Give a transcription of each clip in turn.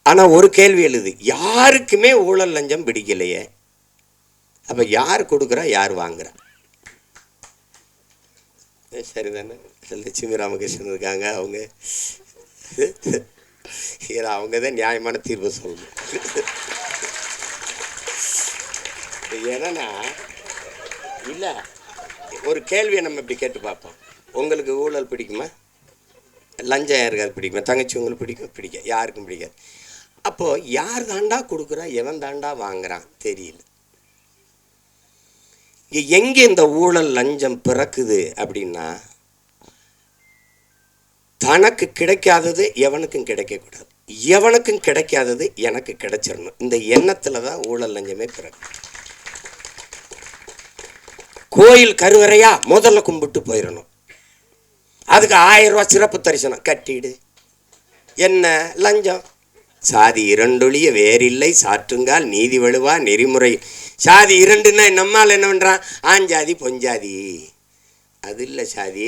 ஆனால் ஒரு கேள்வி எழுது, யாருக்குமே ஊழல் லஞ்சம் பிடிக்கலையே, அப்போ யார் கொடுக்குறா யார் வாங்குறா? சரிதானே? லட்சுமி ராமகிருஷ்ணன் இருக்காங்க, அவங்க அவங்க தான் நியாயமான தீர்வு சொல்லணும். ஏன்னா இல்லை, ஒரு கேள்வியை நம்ம இப்படி கேட்டு பார்ப்போம். உங்களுக்கு ஊழல் பிடிக்குமா? லஞ்சம் யாருக்காவது பிடிக்குமா? தங்கச்சி உங்களுக்கு பிடிக்கும்? பிடிக்க யாருக்கும் பிடிக்காது. அப்போது யார் தாண்டா கொடுக்குறா, எவன் தாண்டா வாங்குறான் தெரியல. எங்கே இந்த ஊழல் லஞ்சம் பிறக்குது அப்படின்னா, தனக்கு கிடைக்காதது எவனுக்கும் கிடைக்கக்கூடாது, எவனுக்கும் கிடைக்காதது எனக்கு கிடைச்சிடணும், இந்த எண்ணத்தில் தான் ஊழல் லஞ்சமே பிறகு. கோயில் கருவறையா முதல்ல கும்பிட்டு போயிடணும், அதுக்கு 1000 ரூபா சிறப்பு தரிசனம் கட்டிடு, என்ன லஞ்சம்? சாதி இரண்டொழிய வேறில்லை சாற்றுங்கால் நீதி வலுவா நெறிமுறை. சாதி இரண்டுன்னா நம்மால் என்ன பண்ணுறான்? ஆஞ்சாதி பொஞ்சாதி. அது இல்லை சாதி,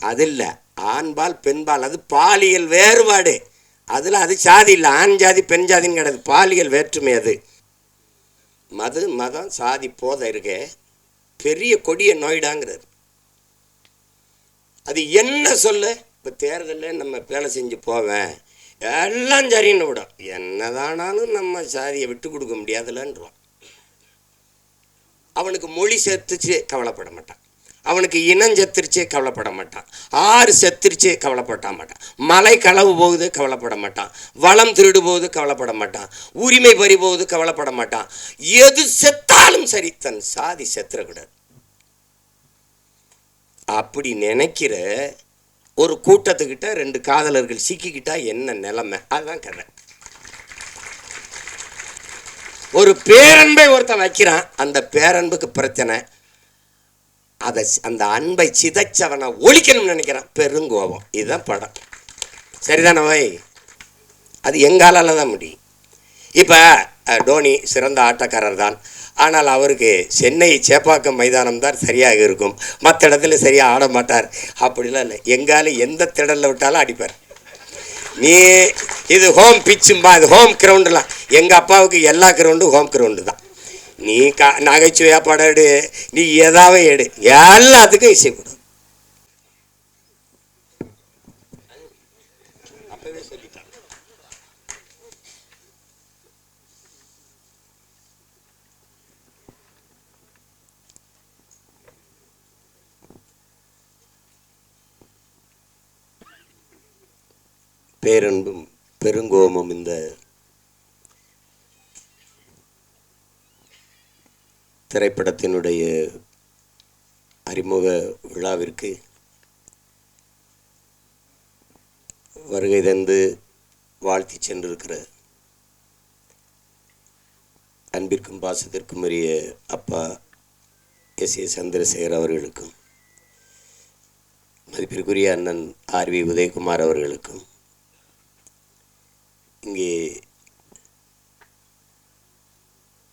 அது இல்லை. ஆண்பால் பெண்பால், அது பாலியல் வேறுபாடு. அதில் அது சாதி இல்லை, ஆண் ஜாதி பெண் ஜாதின்னு கிடையாது, பாலியல் வேற்றுமை. அது மது மதம் சாதி போதை இருக்கே பெரிய கொடிய நோய்டாங்கிறது. அது என்ன சொல்ல? இப்போ தேர்தலில் நம்ம வேலை செஞ்சு போவேன், எல்லாம் சரின்னு விடும், என்னதானாலும் நம்ம சாதியை விட்டு கொடுக்க முடியாதுலன்றான். அவனுக்கு மொழி செத்துச்சு கவலைப்பட மாட்டான், அவனுக்கு இனம் செத்துருச்சே கவலைப்பட மாட்டான், ஆறு செத்துருச்சே கவலைப்பட மாட்டான், மலை களவு போகுது கவலைப்பட மாட்டான், வளம் திருடு போகுது கவலைப்பட மாட்டான், உரிமை பறி போகுது கவலைப்பட மாட்டான். எது செத்தாலும் சரி, தன் சாதி செத்துறக்கூடாது அப்படி நினைக்கிற ஒரு கூட்டத்துக்கிட்ட 2 காதலர்கள் சிக்கிக்கிட்டா என்ன நிலைமை? அதுதான் கதை. ஒரு பேரன்பை ஒருத்தன் வைக்கிறான், அந்த பேரன்புக்கு பிரச்சனை, அதை அந்த அன்பை சிதைச்சவனை ஒழிக்கணும்னு நினைக்கிறான், பெருங்கோபம். இதுதான் படம். சரிதானே வை? அது எங்காலால் தான் முடியும். இப்போ டோனி சிறந்த ஆட்டக்காரர் தான், ஆனால் அவருக்கு சென்னை சேப்பாக்கம் மைதானம் தான் சரியாக இருக்கும், மற்ற இடத்துல சரியாக ஆட மாட்டார். அப்படிலாம் இல்லை, எங்காலும் எந்த திடலில் விட்டாலும் அடிப்பார். நீ இது ஹோம் பிச்சும்பா, இது ஹோம் கிரவுண்டுலாம். எங்கள் அப்பாவுக்கு எல்லா கிரவுண்டும் ஹோம் கிரவுண்டு தான். நீ நகைச்சுவையாக படம் எடு, நீ எதாவது எடு, எல்லாத்துக்கும் இசை கொடு. அப்பவே சொல்லிட்டான். பேரன்பும் பெருங்கோபமும் இந்த திரைப்படத்தினுடைய அறிமுக விழாவிற்கு வருகை தந்து வாழ்த்தி சென்றிருக்கிற அன்பிற்கும் பாசத்திற்கும் உரிய அப்பா எஸ்.ஏ. சந்திரசேகர் அவர்களுக்கும், மதிப்பிற்குரிய அண்ணன் ஆர்.வி. உதயகுமார் அவர்களுக்கும், இங்கே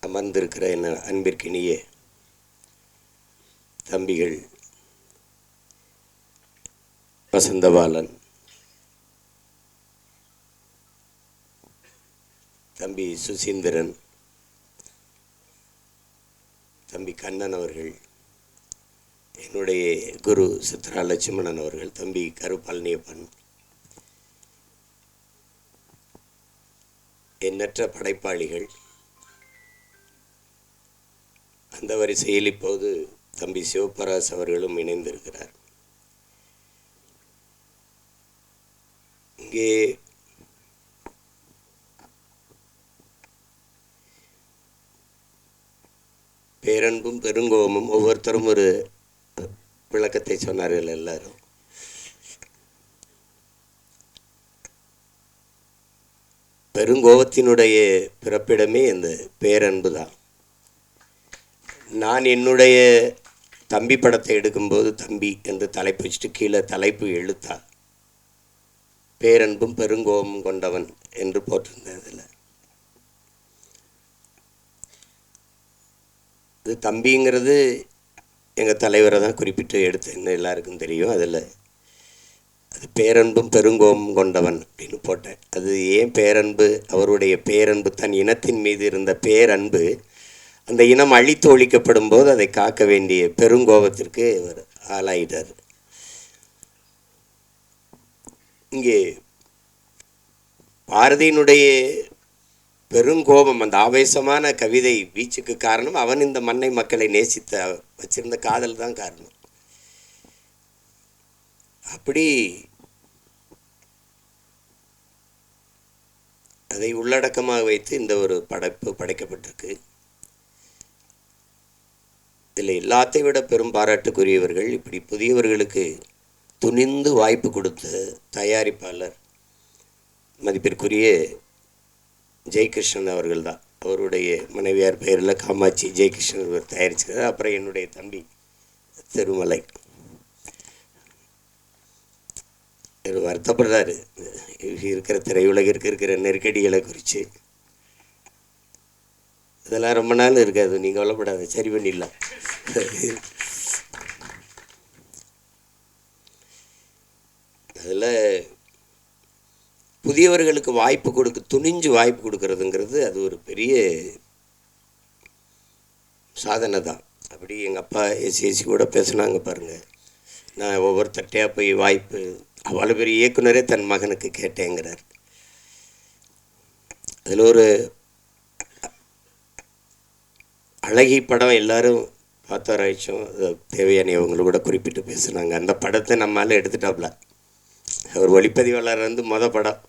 அமர்ந்திருக்கிற என்ன அன்பிற்கினிய தம்பிகள் வசந்தபாலன், தம்பி சுசீந்திரன், தம்பி கண்ணன் அவர்கள், என்னுடைய குரு சித்ரா லட்சுமணன் அவர்கள், தம்பி கரு பழனியப்பன், எண்ணற்ற படைப்பாளிகள், அந்த வரிசையில் இப்போது தம்பி சிவபராஸ் அவர்களும் இணைந்திருக்கிறார். இங்கே பேரன்பும் பெருங்கோபமும் ஒவ்வொருத்தரும் ஒரு விளக்கத்தை சொன்னார்கள். எல்லாரும் பெருங்கோபத்தினுடைய பிறப்பிடமே இந்த பேரன்பு தான். நான் என்னுடைய தம்பி படத்தை எடுக்கும்போது தம்பி என்று தலைப்பு வச்சுட்டு கீழே தலைப்பு எழுத்தா பேரன்பும் பெருங்கோபமும் கொண்டவன் என்று போட்டிருந்ததில் இது தம்பிங்கிறது எங்கள் தலைவரை தான் குறிப்பிட்டு எடுத்தேன்னு எல்லாருக்கும் தெரியும். அதில் அது பேரன்பும் பெருங்கோபம் கொண்டவன் அப்படின்னு போட்டேன். அது ஏன் பேரன்பு? அவருடைய பேரன்பு, தன் இனத்தின் மீது இருந்த பேரன்பு அந்த இனம் அழித்து ஒழிக்கப்படும் போது அதை காக்க வேண்டிய பெருங்கோபத்திற்கு அவர் ஆளாயிட்டார். இங்கே பாரதியினுடைய பெருங்கோபம், அந்த ஆவேசமான கவிதை வீச்சுக்கு காரணம் அவன் இந்த மண்ணை மக்களை நேசித்த வச்சிருந்த காதல் தான் காரணம். அப்படி அதை உள்ளடக்கமாக வைத்து இந்த ஒரு படைப்பு படைக்கப்பட்டிருக்கு. இதில் எல்லாத்தை விட பெரும் பாராட்டுக்குரியவர்கள் இப்படி புதியவர்களுக்கு துணிந்து வாய்ப்பு கொடுத்த தயாரிப்பாளர் மதிப்பிற்குரிய ஜெயகிருஷ்ணன் அவர்கள் தான். அவருடைய மனைவியார் பெயரில் காமாட்சி ஜெயகிருஷ்ணன் அவர் தயாரிச்சிருக்கார். அப்புறம் என்னுடைய தம்பி திருமலை வருத்தப்படுறாரு இருக்கிற திரையுலகிற்கு இருக்கிற நெருக்கடிகளை குறித்து. இதெல்லாம் ரொம்ப நாள் இருக்காது, நீங்கள் கவலைப்படாது, சரி பண்ணிடலாம். அதில் புதியவர்களுக்கு வாய்ப்பு துணிஞ்சு வாய்ப்பு கொடுக்கறதுங்கிறது அது ஒரு பெரிய சாதனை தான். அப்படி எங்கள் அப்பா எஸ்சி கூட பேசுனாங்க பாருங்கள். நான் ஒவ்வொருத்தட்டையாக போய் வாய்ப்பு, அவ்வளோ பெரிய இயக்குனரே தன் மகனுக்கு கேட்டேங்கிறார். அதில் ஒரு அழகி படம் எல்லாரும் பார்த்தாராய்ச்சும் தேவையான இவங்களை கூட குறிப்பிட்டு பேசுனாங்க. அந்த படத்தை நம்மளால் எடுத்துட்டாப்ல. அவர் ஒளிப்பதிவாளர் வந்து படம்.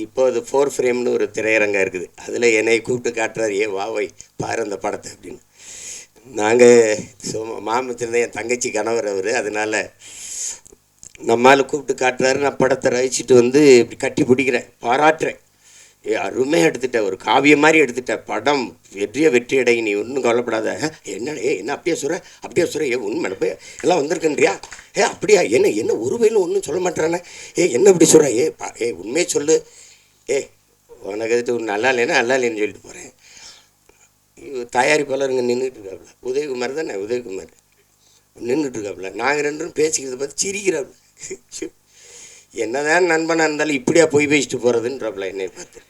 இப்போ அது 4 ஃப்ரேம்னு ஒரு திரையரங்கம் இருக்குது. அதில் என்னை கூப்பிட்டு காட்டுறாரு, ஏ வாவை பாரு அந்த படத்தை அப்படின்னு. நாங்கள் மாமத்திருந்த என் தங்கச்சி கணவர் அவர், அதனால் நம்மால் கூப்பிட்டு காட்டுறாரு. நான் படத்தை ரசிச்சுட்டு வந்து இப்படி கட்டி பிடிக்கிறேன், பாராட்டுறேன். அருமையாக எடுத்துட்டேன், ஒரு காவியம் மாதிரி எடுத்துட்டேன், படம் வெற்றி அடை, நீ ஒன்றும் கவலைப்படாத. என்ன அப்படியே சொல்கிற உண்மை போய் எல்லாம் வந்திருக்குன்றியா? அப்படியா? என்ன ஒரு வயலும் ஒன்றும் சொல்ல மாட்டேறானே, என்ன இப்படி சொல்கிற? உண்மையே சொல்லு. உனக்கு எதுட்டு நல்லா இல்லைன்னு சொல்லிட்டு போகிறேன். தயாரிப்பாளருங்க நின்றுட்டு இருக்காப்புல, உதயகுமார் தானே, உதயகுமார் நின்றுட்டு இருக்காப்புல. நாங்கள் ரெண்டும் பேசிக்கிறத பார்த்து சிரிக்கிறாப்புல. என்னதான் நண்பனாக இருந்தாலும் இப்படியா போய் பேசிட்டு போகிறதுன்றாப்புல என்னை பார்த்து.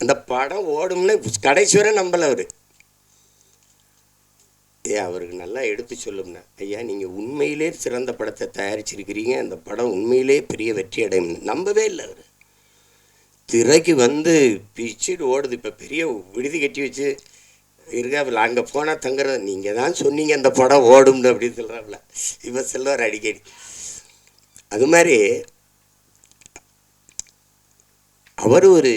அந்த படம் ஓடும்னு கடைசி வரை நம்பலை அவர். அவருக்கு நல்லா எடுத்து சொல்லும்னா, ஐயா நீங்கள் உண்மையிலே சிறந்த படத்தை தயாரிச்சிருக்கிறீங்க, அந்த படம் உண்மையிலே பெரிய வெற்றி அடையும் நம்பவே இல்லை அவர். திரைக்கு வந்து பிச்சுட்டு ஓடுது. இப்போ பெரிய விடுதி கட்டி வச்சு இருக்காப்புல, அங்கே போனால் தங்குறது. நீங்கள் தான் சொன்னீங்க அந்த படம் ஓடும்னு அப்படின்னு சொல்கிறாப்புல. இப்போ செல்வார் அடிக்கடி. அது மாதிரி அவர் ஒரு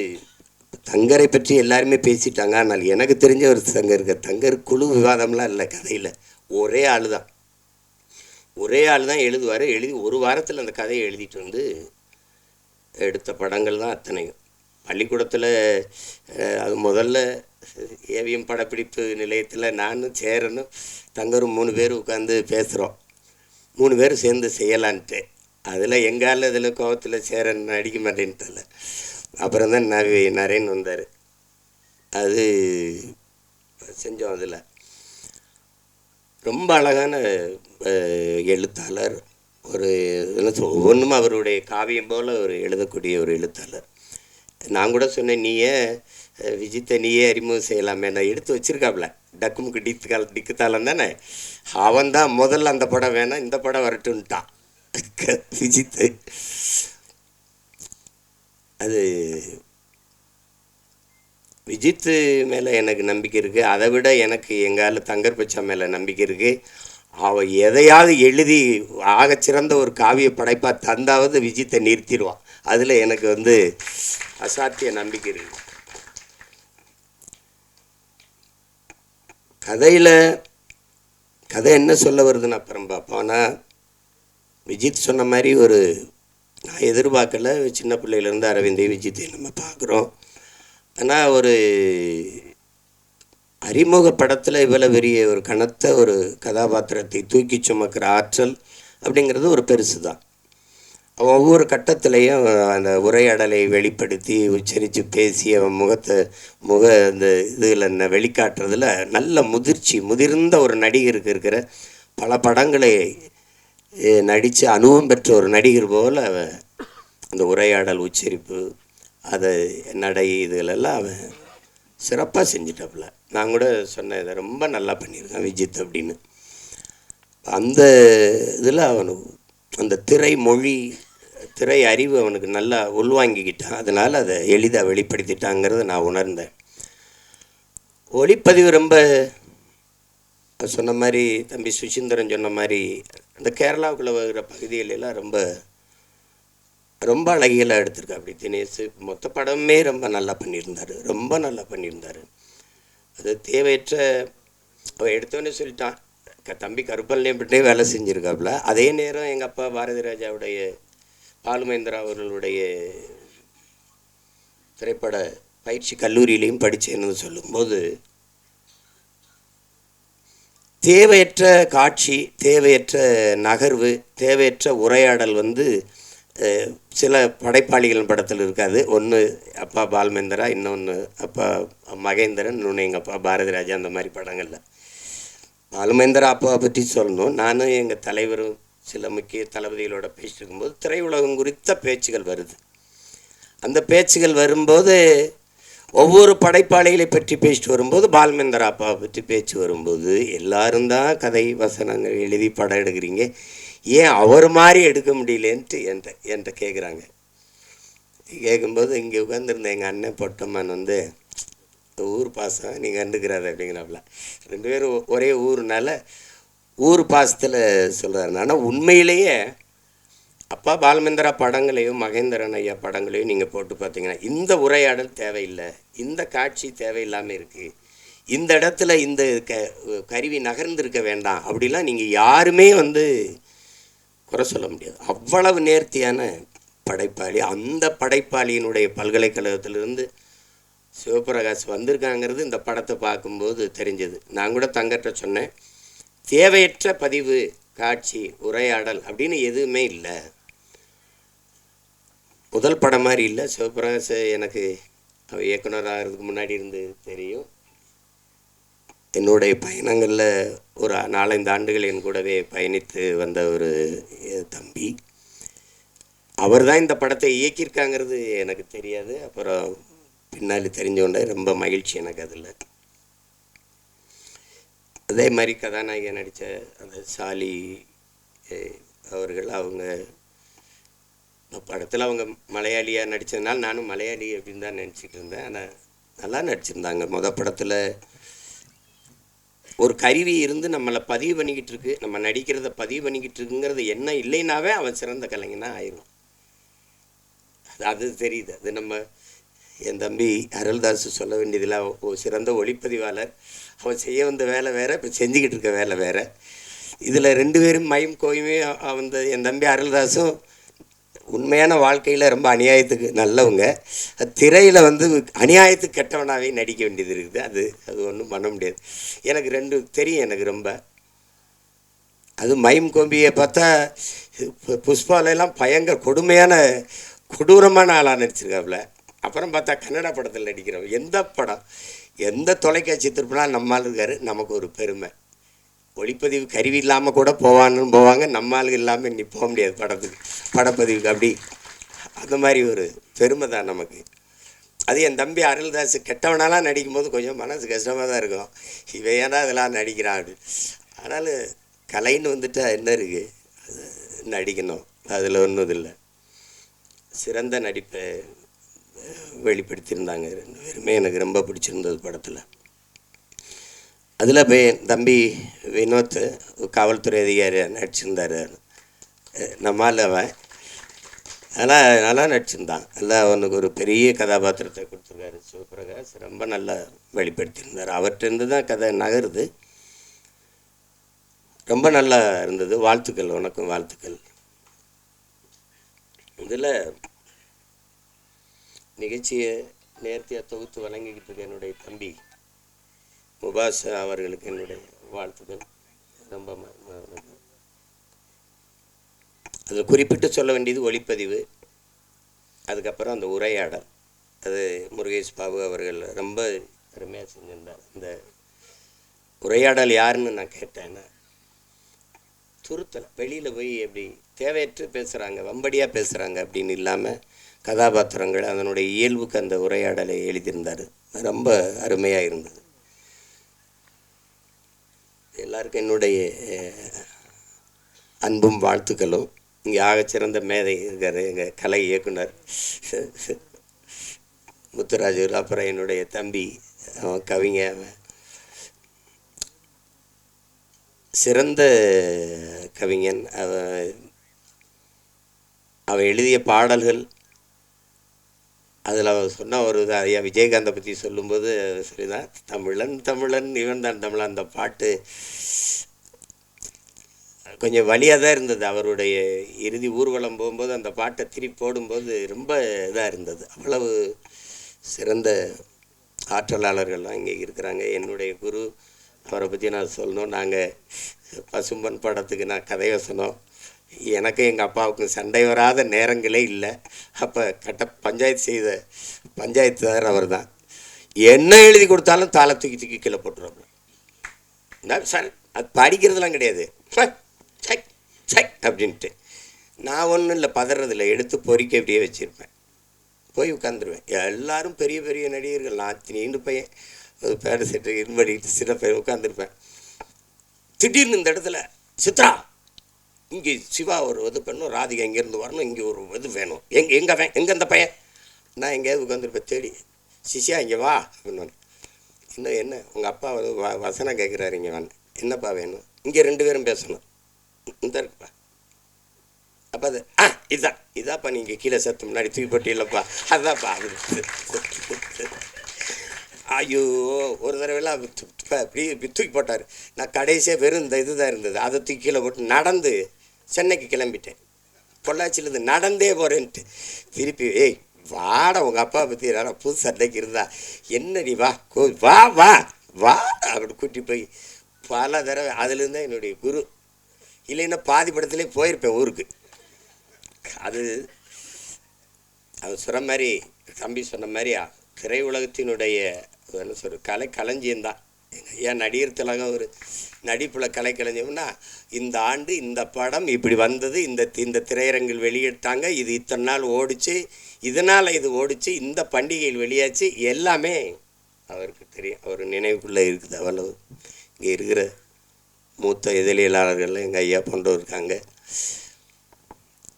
தங்கரை பற்றி எல்லாருமே பேசிட்டாங்க. ஆனால் எனக்கு தெரிஞ்ச ஒரு தங்கர் குழு விவாதம்லாம் இல்லை கதையில். ஒரே ஆள் தான் எழுதுவார். எழுதி ஒரு வாரத்தில் அந்த கதையை எழுதிட்டு வந்து எடுத்த படங்கள் தான் அத்தனையும். பள்ளிக்கூடத்தில் அது முதல்ல ஏவிஎம் படப்பிடிப்பு நிலையத்தில் நானும் சேரனும் தங்கரும் 3 பேர் உட்காந்து பேசுகிறோம். 3 பேர் சேர்ந்து செய்யலான்ட்டு. அதில் எங்கால இதில் கோவத்தில் சேரன் அடிக்க மாட்டேன்ட்டால. அப்புறம் தான் நரேன் வந்தார். அது செஞ்சோம். அதில் ரொம்ப அழகான எழுத்தாளர். ஒரு ஒவ்வொன்றும் அவருடைய காவியம் போல் ஒரு எழுதக்கூடிய ஒரு எழுத்தாளர். நான் கூட சொன்னேன், நீயே விஜித்தை நீயே அறிமுகம் செய்யலாமே. நான் எடுத்து வச்சுருக்காப்புல. டக்குமுக்கு டிக்குத்தாலம் தானே. அவன் தான் முதல்ல அந்த படம் வேணாம், இந்த படம் வரட்டுன்ட்டான் விஜித்து. அது விஜித்து மேலே எனக்கு நம்பிக்கை இருக்குது. அதை விட எனக்கு எங்கால தங்கர் பச்சா மேலே நம்பிக்கை இருக்குது. அவள் எதையாவது எழுதி ஆகச்சிறந்த ஒரு காவிய படைப்பாக தந்தாவது விஜித்தை நிறுத்திடுவான். அதில் எனக்கு வந்து அசாத்திய நம்பிக்கை இருக்குது. கதை என்ன சொல்ல வருதுன்னு அப்புறம் பார்ப்போம். ஆனால் விஜித் சொன்ன மாதிரி ஒரு நான் எதிர்பார்க்கல. சின்ன பிள்ளையிலேருந்து அரவிந்தை விஜித்தை நம்ம பார்க்குறோம். ஆனால் ஒரு அறிமுக படத்தில் இவ்வளோ பெரிய ஒரு கனத்த ஒரு கதாபாத்திரத்தை தூக்கி சுமக்கிற ஆற்றல் அப்படிங்கிறது ஒரு பெருசு தான். ஒவ்வொரு கட்டத்திலையும் அந்த உரையாடலை வெளிப்படுத்தி உச்சரித்து பேசி அவன் அந்த இதில் வெளிக்காட்டுறதுல நல்ல முதிர்ந்த ஒரு நடிகருக்கு இருக்கிற பல படங்களை நடித்து அனுபவம் பெற்ற ஒரு நடிகர் போல் அவன் அந்த உரையாடல் உச்சரிப்பு அதை நடை இதுகளெல்லாம் அவன் சிறப்பாக செஞ்சிட்டாப்புல. நான் கூட சொன்னேன், இதை ரொம்ப நல்லா பண்ணியிருக்கான் விஜித் அப்படின்னு. அந்த இதில் அவனுக்கு அந்த திரை மொழி திரை அறிவு அவனுக்கு நல்லா உள்வாங்கிக்கிட்டான். அதனால் அதை எளிதாக வெளிப்படுத்திட்டாங்கிறத நான் உணர்ந்தேன். ஒளிப்பதிவு ரொம்ப சொன்ன மாதிரி தம்பி சுசீந்திரன் சொன்ன மாதிரி அந்த கேரளாவுக்குள்ளே வருகிற பகுதிகளெல்லாம் ரொம்ப ரொம்ப அழகியலாக எடுத்திருக்கா. அப்படி தினேஷ் மொத்த படமே ரொம்ப நல்லா பண்ணியிருந்தார், ரொம்ப நல்லா பண்ணியிருந்தார். அது தேவையற்ற அவன் எடுத்தோன்னே சொல்லிட்டான், தம்பி கருப்பல்லையப்பட்டே வேலை செஞ்சுருக்காப்புல. அதே நேரம் எங்கள் அப்பா பாரதி ராஜாவுடைய பாலுமேந்திரா அவர்களுடைய திரைப்பட பயிற்சி கல்லூரியிலையும் படித்தேன்னு சொல்லும்போது தேவையற்ற காட்சி, தேவையற்ற நகர்வு, தேவையற்ற உரையாடல் சில படைப்பாளிகள் படத்தில் இருக்காது. ஒன்று அப்பா பாலுமேந்திரா, இன்னொன்று அப்பா மகேந்திரன், இன்னொன்று எங்கள் அப்பா பாரதி ராஜா. அந்த மாதிரி படங்களில் பாலுமேந்திரா அப்பாவை பற்றி சொல்லணும். நானும் எங்கள் தலைவரும் சில முக்கிய தளபதிகளோட பேசிட்டு இருக்கும்போது திரையுலகம் குறித்த பேச்சுகள் வருது. அந்த பேச்சுகள் வரும்போது ஒவ்வொரு படைப்பாளிகளை பற்றி பேசிட்டு வரும்போது பாலுமேந்திரா அப்பாவை பற்றி பேச்சு வரும்போது எல்லாரும் தான் கதை வசனங்கள் எழுதி படம் எடுக்கிறீங்க, ஏன் அவர் மாதிரி எடுக்க முடியலேன்ட்டு என்கிட்ட கேட்குறாங்க. கேட்கும்போது இங்கே உட்காந்துருந்த எங்கள் அண்ணன் பொட்டம்மன் ஊர் பாசம் நீ கண்டுக்கிறாரு அப்படிங்கிறாப்புல. 2 பேரும் ஒரே ஊர்னால ஊர் பாசத்தில் சொல்கிறாரு. ஆனால் உண்மையிலேயே அப்பா பாலுமேந்திரா படங்களையும் மகேந்திரன் ஐயா படங்களையும் நீங்கள் போட்டு பார்த்தீங்கன்னா இந்த உரையாடல் தேவையில்லை, இந்த காட்சி தேவையில்லாமல் இருக்குது, இந்த இடத்துல இந்த கருவி நகர்ந்திருக்க வேண்டாம் அப்படிலாம் நீங்கள் யாருமே குறை சொல்ல முடியாது. அவ்வளவு நேர்த்தியான படைப்பாளி. அந்த படைப்பாளியினுடைய பல்கலைக்கழகத்திலிருந்து சிவபிரகாஷ் வந்திருக்காங்கிறது இந்த படத்தை பார்க்கும்போது தெரிஞ்சது. நான் கூட தங்கட்ட சொன்னேன், தேவையற்ற பதிவு, காட்சி, உரையாடல் அப்படின்னு எதுவுமே இல்லை. முதல் படம் மாதிரி இல்லை. சிவபிரகாஷ் எனக்கு அவர் இயக்குனராகிறதுக்கு முன்னாடி இருந்து தெரியும். என்னுடைய பயணங்களில் ஒரு 4-5 ஆண்டுகள் என் கூடவே பயணித்து வந்த ஒரு தம்பி. அவர் தான் இந்த படத்தை இயக்கியிருக்காங்கிறது எனக்கு தெரியாது. அப்புறம் பின்னாடி தெரிஞ்சோண்டே ரொம்ப மகிழ்ச்சி எனக்கு அதில். அதே மாதிரி கதாநாயகன் நடித்த அந்த சாலி அவர்கள், அவங்க படத்தில் அவங்க மலையாளியாக நடித்ததுனால நானும் மலையாளி அப்படின்னு தான் நினச்சிட்டு இருந்தேன். ஆனால் நல்லா நடிச்சிருந்தாங்க. படத்தில் ஒரு கருவி இருந்து நம்மளை பதிவு பண்ணிக்கிட்டு இருக்கு, நம்ம நடிக்கிறத பதிவு பண்ணிக்கிட்டு இருக்குங்கிறது என்ன இல்லைனாவே அவன் சிறந்த கலைஞனாக ஆயிடும். அது தெரியுது. அது நம்ம என் தம்பி அருள்தாஸ் சொல்ல வேண்டியதில் சிறந்த ஒளிப்பதிவாளர். அவன் செய்ய வந்த வேலை வேறு, இப்போ செஞ்சுக்கிட்டு இருக்க வேலை வேறு. இதில் 2 பேரும் மைம் கோயுமே என் தம்பி அருள்தாஸும் உண்மையான வாழ்க்கையில் ரொம்ப அநியாயத்துக்கு நல்லவங்க, திரையில் அநியாயத்துக்கு கெட்டவனாகவே நடிக்க வேண்டியது இருக்குது. அது ஒன்றும் பண்ண முடியாது. எனக்கு 2 தெரியும் எனக்கு ரொம்ப. அது மைம் கோம்பியை பார்த்தா புஷ்பாலெல்லாம் பயங்கர கொடூரமான ஆளாக நடிச்சிருக்காப்புல. அப்புறம் பார்த்தா கன்னட படத்தில் நடிக்கிறோம். எந்த படம் எந்த தொலைக்காட்சி திருப்பினா நம்மால் இருக்காரு, நமக்கு ஒரு பெருமை. ஒளிப்பதிவு கருவி இல்லாமல் கூட போவாங்க, நம்மளுக்கு இல்லாமல் இன்னி போக முடியாது படப்பதிவுக்கு. அப்படி அந்த மாதிரி ஒரு பெருமை தான் நமக்கு. அது என் தம்பி அருள்தாஸ் கெட்டவனாலாம் நடிக்கும்போது கொஞ்சம் மனசு கஷ்டமாக தான் இருக்கும், இவன் ஏன்னா அதெல்லாம் நடிக்கிறான் அப்படி. ஆனாலும் கலைன்னு வந்துட்டால் என்ன இருக்குது, அது நடிக்கணும், அதில் ஒன்றும் இல்லை. சிறந்த நடிப்பை வெளிப்படுத்தியிருந்தாங்க 2 பேருமே. எனக்கு ரொம்ப பிடிச்சிருந்தது படத்தில். அதில் போய் தம்பி வினோத் காவல்துறை அதிகாரியாக நடிச்சிருந்தார். நம்மால் அவன் நல்லா நடிச்சிருந்தான். நல்லா அவனுக்கு ஒரு பெரிய கதாபாத்திரத்தை கொடுத்துருக்காரு சிவபிரகாஷ். ரொம்ப நல்லா வெளிப்படுத்தியிருந்தார். அவர்கிட்ட தான் கதை நகருது. ரொம்ப நல்லா இருந்தது. வாழ்த்துக்கள், உனக்கும் வாழ்த்துக்கள். இதில் நிகழ்ச்சியை நேர்த்தியாக தொகுத்து வழங்கிக்கிட்டு இருக்க என்னுடைய தம்பி முபாஸ் அவர்களுக்கு என்னுடைய வாழ்த்துக்கள். ரொம்ப அதில் குறிப்பிட்டு சொல்ல வேண்டியது ஒளிப்பதிவு, அதுக்கப்புறம் அந்த உரையாடல். அது முருகேஷ் பாபு அவர்கள் ரொம்ப அருமையாக செஞ்சிருந்தார். இந்த உரையாடல் யாருன்னு நான் கேட்டேன்னா துருத்தலை. வெளியில் போய் எப்படி தேவையற்று பேசுகிறாங்க, வம்படியாக பேசுகிறாங்க அப்படின்னு இல்லாமல் கதாபாத்திரங்கள் அதனுடைய இயல்புக்கு அந்த உரையாடலை எழுதியிருந்தார். ரொம்ப அருமையாக இருந்தது. எல்லாருக்கும் என்னுடைய அன்பும் வாழ்த்துக்களும். இங்கே ஆகச்சிறந்த மேதை இருக்கார் எங்கள் கலை இயக்குனர் முத்துராஜு. அப்புறம் என்னுடைய தம்பி அவன் கவிஞர், சிறந்த கவிஞன். அவன் எழுதிய பாடல்கள் அதில் அவர் சொன்ன ஒரு ஐயா விஜயகாந்தை பற்றி சொல்லும்போது சரிதான், தமிழன் தமிழன் இவன் தான் தமிழன். அந்த பாட்டு கொஞ்சம் வலியாக தான் இருந்தது. அவருடைய இறுதி ஊர்வலம் போகும்போது அந்த பாட்டை திருப்பி போடும்போது ரொம்ப இதாக இருந்தது. அவ்வளவு சிறந்த ஆற்றலாளர்கள்லாம் இங்கே இருக்கிறாங்க. என்னுடைய குரு, அவரை பற்றி நான் சொல்லணும். நாங்கள் பசும்பன் படத்துக்கு நான் கதையை சொன்னோம். எனக்கும் எங்கள் அப்பாவுக்கும் சண்டை வராத நேரங்களே இல்லை. அப்போ பஞ்சாயத்து செய்த பஞ்சாயத்துதார் அவர் தான். என்ன எழுதி கொடுத்தாலும் தாளை தூக்கி தூக்கி கீழே போட்டுருவாங்க. சார் அது படிக்கிறதுலாம் கிடையாது, சக் சக் அப்படின்ட்டு. நான் ஒன்றும் இல்லை, பதறதில்லை, எடுத்து பொறிக்க அப்படியே வச்சுருப்பேன், போய் உட்காந்துருவேன். எல்லோரும் பெரிய பெரிய நடிகர்கள், நான் நீண்டு பையன் ஒரு பேர செட்டு இரும்படிட்டு சின்ன பையன் உட்காந்துருப்பேன். திடீர்னு இந்த இடத்துல சித்ரா, இங்கே சிவா ஒரு இது பண்ணும், ராதிகா இங்கேருந்து வரணும், இங்கே ஒரு இது வேணும், எங்கே அந்த பையன்? நான் எங்கேயாவது உட்காந்துருப்பேன். தேடி சிஷியா இங்கே வா அப்படின்னு. இன்னும் என்ன உங்கள் அப்பா வசனம் கேட்குறாரு, இங்கே வாங்க, என்னப்பா வேணும்? இங்கே 2 பேரும் பேசணும். இந்த இருக்குப்பா. அப்போ அது இதாப்பா நீங்கள் கீழே சத்து முன்னாடி தூக்கி போட்டீங்களப்பா, அதுதான்ப்பா. ஐயோ, ஒரு தடவைலாம் இப்படி தூக்கி போட்டார். நான் கடைசியாக வெறும் இந்த இது தான் இருந்தது, அதை தூக்கி கீழே போட்டு நடந்து சென்னைக்கு கிளம்பிட்டேன். பொள்ளாச்சியிலேருந்து நடந்தே போகிறேன்ட்டு திருப்பி, ஏய் வாடா, உங்கள் அப்பா பற்றி யாரா புது சண்டைக்கு இருந்தா என்ன, நீ வா வா வா வா அப்படி கூட்டி போய் பல தடவை. அதுலேருந்து தான் என்னுடைய குரு. இல்லைன்னா பாதி படத்துலேயே போயிருப்பேன் ஊருக்கு. அது அவர் சொன்ன மாதிரி, தம்பி சொன்ன மாதிரி திரை உலகத்தினுடைய என்ன சொல்ற களஞ்சியம்தான். ஏன் நடிகர் திலகம் ஒரு நடிப்பில் கலைக்களஞ்சியம்னா, இந்த ஆண்டு இந்த படம் இப்படி வந்தது, இந்த திரையரங்கில் வெளியிட்டாங்க, இது இத்தனை நாள் ஓடிச்சு, இதனால் இது ஓடிச்சு, இந்த பண்டிகையில் வெளியாச்சு, எல்லாமே அவருக்கு தெரியும். அவர் நினைவுக்குள்ளே இருக்குது. அவ்வளவு இங்கே இருக்கிற மூத்த இதழியலாளர்கள் எங்கள் ஐயா போன்றவர் இருக்காங்க.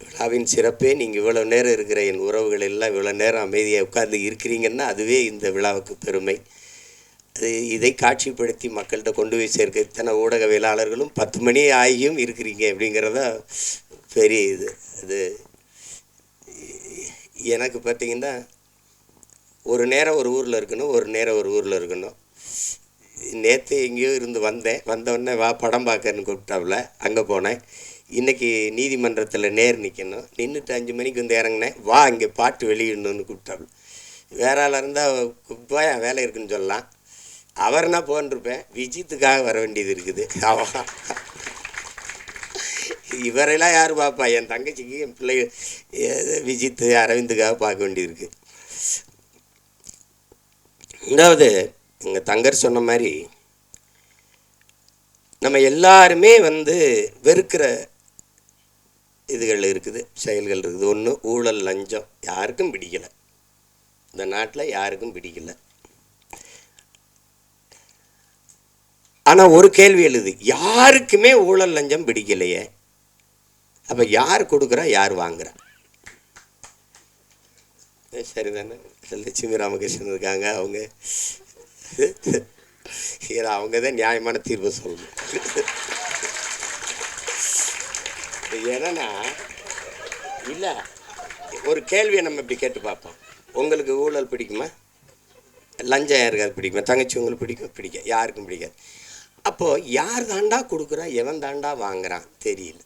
விழாவின் சிறப்பே நீங்கள் இவ்வளோ நேரம் இருக்கிற என் உறவுகள் எல்லாம் இவ்வளோ நேரம் அமைதியாக உட்கார்ந்து இருக்கிறீங்கன்னா அதுவே இந்த விழாவுக்கு பெருமை. அது இதை காட்சிப்படுத்தி மக்கள்கிட்ட கொண்டு போய் சேர்க்க இத்தனை ஊடகவியலாளர்களும் 10 மணி ஆகியும் இருக்கிறீங்க அப்படிங்கிறத பெரிய இது. அது எனக்கு பார்த்திங்கன்னா ஒரு நேரம் ஒரு ஊரில் இருக்கணும், ஒரு நேரம் ஒரு ஊரில் இருக்கணும். நேற்று எங்கேயோ இருந்து வந்தோடனே வா படம் பார்க்கன்னு கூப்பிட்டாப்புல, அங்கே போனேன். இன்றைக்கி நீதிமன்றத்தில் நிற்கணும், நின்றுட்டு 5 மணிக்கு வந்து இறங்கினேன். வா இங்கே பாட்டு வெளியிடணுன்னு கூப்பிட்டாப்புல. வேற ஆளாக இருந்தால் போய் வேலை இருக்குன்னு சொல்லலாம், அவர்னா போன்றிருப்பேன். விஜித்துக்காக வர வேண்டியது இருக்குது. இவரெல்லாம் யார் பார்ப்பா? என் தங்கச்சிக்கு என் பிள்ளை விஜித்து அரவிந்துக்காக பார்க்க வேண்டியது இருக்குது. ரெண்டாவது, எங்கள் தங்கர் சொன்ன மாதிரி நம்ம எல்லாருமே வெறுக்கிற இதுகள் இருக்குது, செயல்கள் இருக்குது. ஒன்று ஊழல், லஞ்சம். யாருக்கும் பிடிக்கலை, இந்த நாட்டில் யாருக்கும் பிடிக்கலை. ஆனால் ஒரு கேள்வி எழுது, யாருக்குமே ஊழல் லஞ்சம் பிடிக்கலையே, அப்போ யார் கொடுக்குறா, யார் வாங்குறா? சரிதானே? லட்சுமி ராமகிருஷ்ணன் இருக்காங்க, அவங்க தான் நியாயமான தீர்வு சொல்லணும். ஏன்னா இல்லை, ஒரு கேள்வியை நம்ம இப்படி கேட்டு பார்ப்போம். உங்களுக்கு ஊழல் பிடிக்குமா? லஞ்சம் யாருக்காவது பிடிக்குமா? தங்கச்சி உங்களுக்கு பிடிக்கும்? யாருக்கும் பிடிக்காது. அப்போது யார் தாண்டா கொடுக்குறா, எவன் தாண்டா வாங்குறான் தெரியல.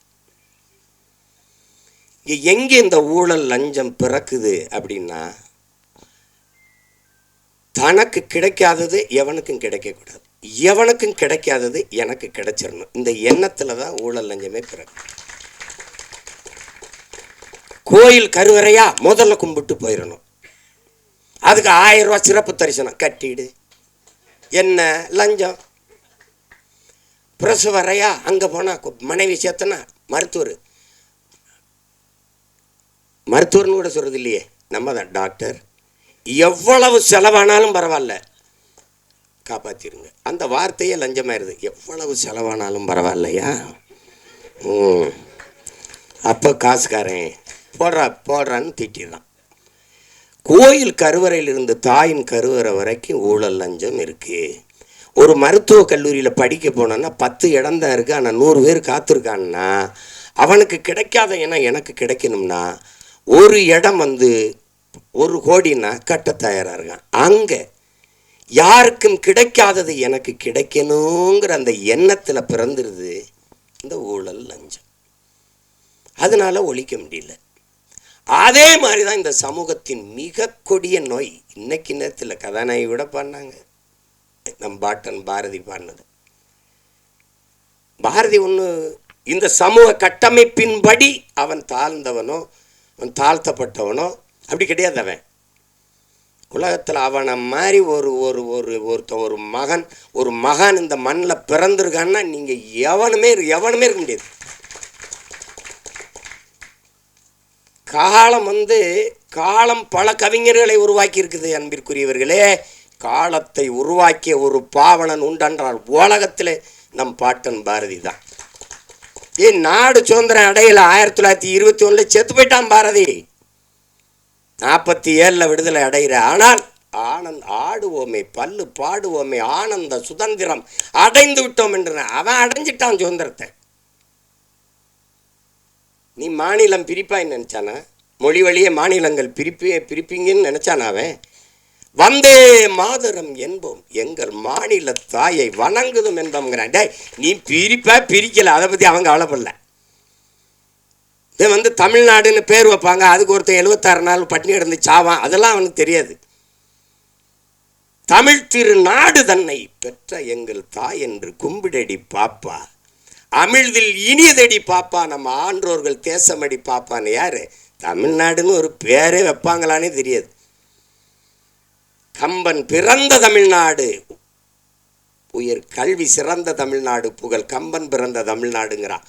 எங்கே இந்த ஊழல் லஞ்சம் பிறக்குது அப்படின்னா, தனக்கு கிடைக்காதது எவனுக்கும் கிடைக்கக்கூடாது, எவனுக்கும் கிடைக்காதது எனக்கு கிடைச்சிடணும். இந்த எண்ணத்தில் தான் ஊழல் லஞ்சமே பிறகு. கோயில் கருவறையா முதல்ல கும்பிட்டு போயிடணும், அதுக்கு 1000 ரூபா சிறப்பு தரிசனம் கட்டிடு, என்ன லஞ்சம். பிரசவ அறையா, அங்கே போனால் மனைவி சேர்த்தனா மருத்துவர்னு கூட சொல்கிறது இல்லையே, நம்ம தான் டாக்டர். எவ்வளவு செலவானாலும் பரவாயில்ல, காப்பாற்றிருங்க. அந்த வார்த்தையே லஞ்சமாயிருது. எவ்வளவு செலவானாலும் பரவாயில்லையா, அப்போ காசுக்காரன் போடுறான்னு திட்டிடலாம். கோயில் கருவறையிலிருந்து தாயின் கருவறை வரைக்கும் ஊழல் லஞ்சம் இருக்குது. ஒரு மருத்துவக் கல்லூரியில் படிக்க போனோன்னா 10 இடம் தான் இருக்குது, ஆனால் 100 பேர் காத்திருக்கான்னா அவனுக்கு கிடைக்காத இடம் எனக்கு கிடைக்கணும்னா ஒரு இடம் 1 கோடின்னா கட்ட தயாராக இருக்கான். அங்கே யாருக்கும் கிடைக்காதது எனக்கு கிடைக்கணுங்கிற அந்த எண்ணத்தில் பிறந்துருது இந்த ஊழல் லஞ்சம். அதனால் ஒழிக்க முடியல. அதே மாதிரி தான் இந்த சமூகத்தின் மிக கொடிய நோய். இன்னைக்கு நேரத்தில் கதாநாயகி விட பண்ணாங்க, நம் பாட்டன் பாரதி பாடினது. பாரதி ஒன்று, இந்த சமூக கட்டமைப்பின்படி அவன் தாழ்ந்தவனோ அவன் தாழ்த்தப்பட்டவனோ அப்படி கிடையாது. அவன் உலகத்தில் அவனை மாதிரி ஒரு மகன் இந்த மண்ணில் பிறந்திருக்கான்னா நீங்கள் எவனுமே இருக்க முடியாது. காலம் பல கவிஞர்களை உருவாக்கி இருக்குது அன்பிற்குரியவர்களே. காலத்தை உருவாக்கிய ஒரு பாவலன் உண்டென்றால் உலகத்தில் நம் பாட்டன் பாரதி தான். நாடு சுதந்திரம் அடையல 1921 செத்து போயிட்டான் பாரதி. 47 விடுதலை அடைகிற. ஆனால் ஆடுவோமே, பல்லு பாடுவோமே, ஆனந்த சுதந்திரம் அடைந்து விட்டோம் என்று அவன் அடைஞ்சிட்டான் சுதந்திரத்தை. நீ மாநிலம் பிரிப்பாயின்னு நினச்சானா? மொழி வழியே மாநிலங்கள் பிரிப்பீங்கன்னு நினச்சானா? அவன் வந்தே மாதரம் என்போம், எங்கள் மாநில தாயை வணங்குதும் என்போங்கிறான். டே, நீ பிரிக்கலை, அதை பற்றி அவங்க கவலைப்படல. இது தமிழ்நாடுன்னு பேர் வைப்பாங்க, அதுக்கு ஒருத்தன் 76 நாள் பட்டினி கிடந்து சாவான், அதெல்லாம் அவனுக்கு தெரியாது. தமிழ் திருநாடு தன்னை பெற்ற எங்கள் தாய் என்று கும்பிடடி பாப்பா, அமிழ்தில் இனியதடி பாப்பா, நம்ம ஆன்றோர்கள் தேசமடி பாப்பான்னு. யாரு? தமிழ்நாடுன்னு ஒரு பேரே வைப்பாங்களானே தெரியாது. கம்பன் பிறந்த தமிழ்நாடு, உயர் கல்வி சிறந்த தமிழ்நாடு, புகழ் கம்பன் பிறந்த தமிழ்நாடுங்கிறான்.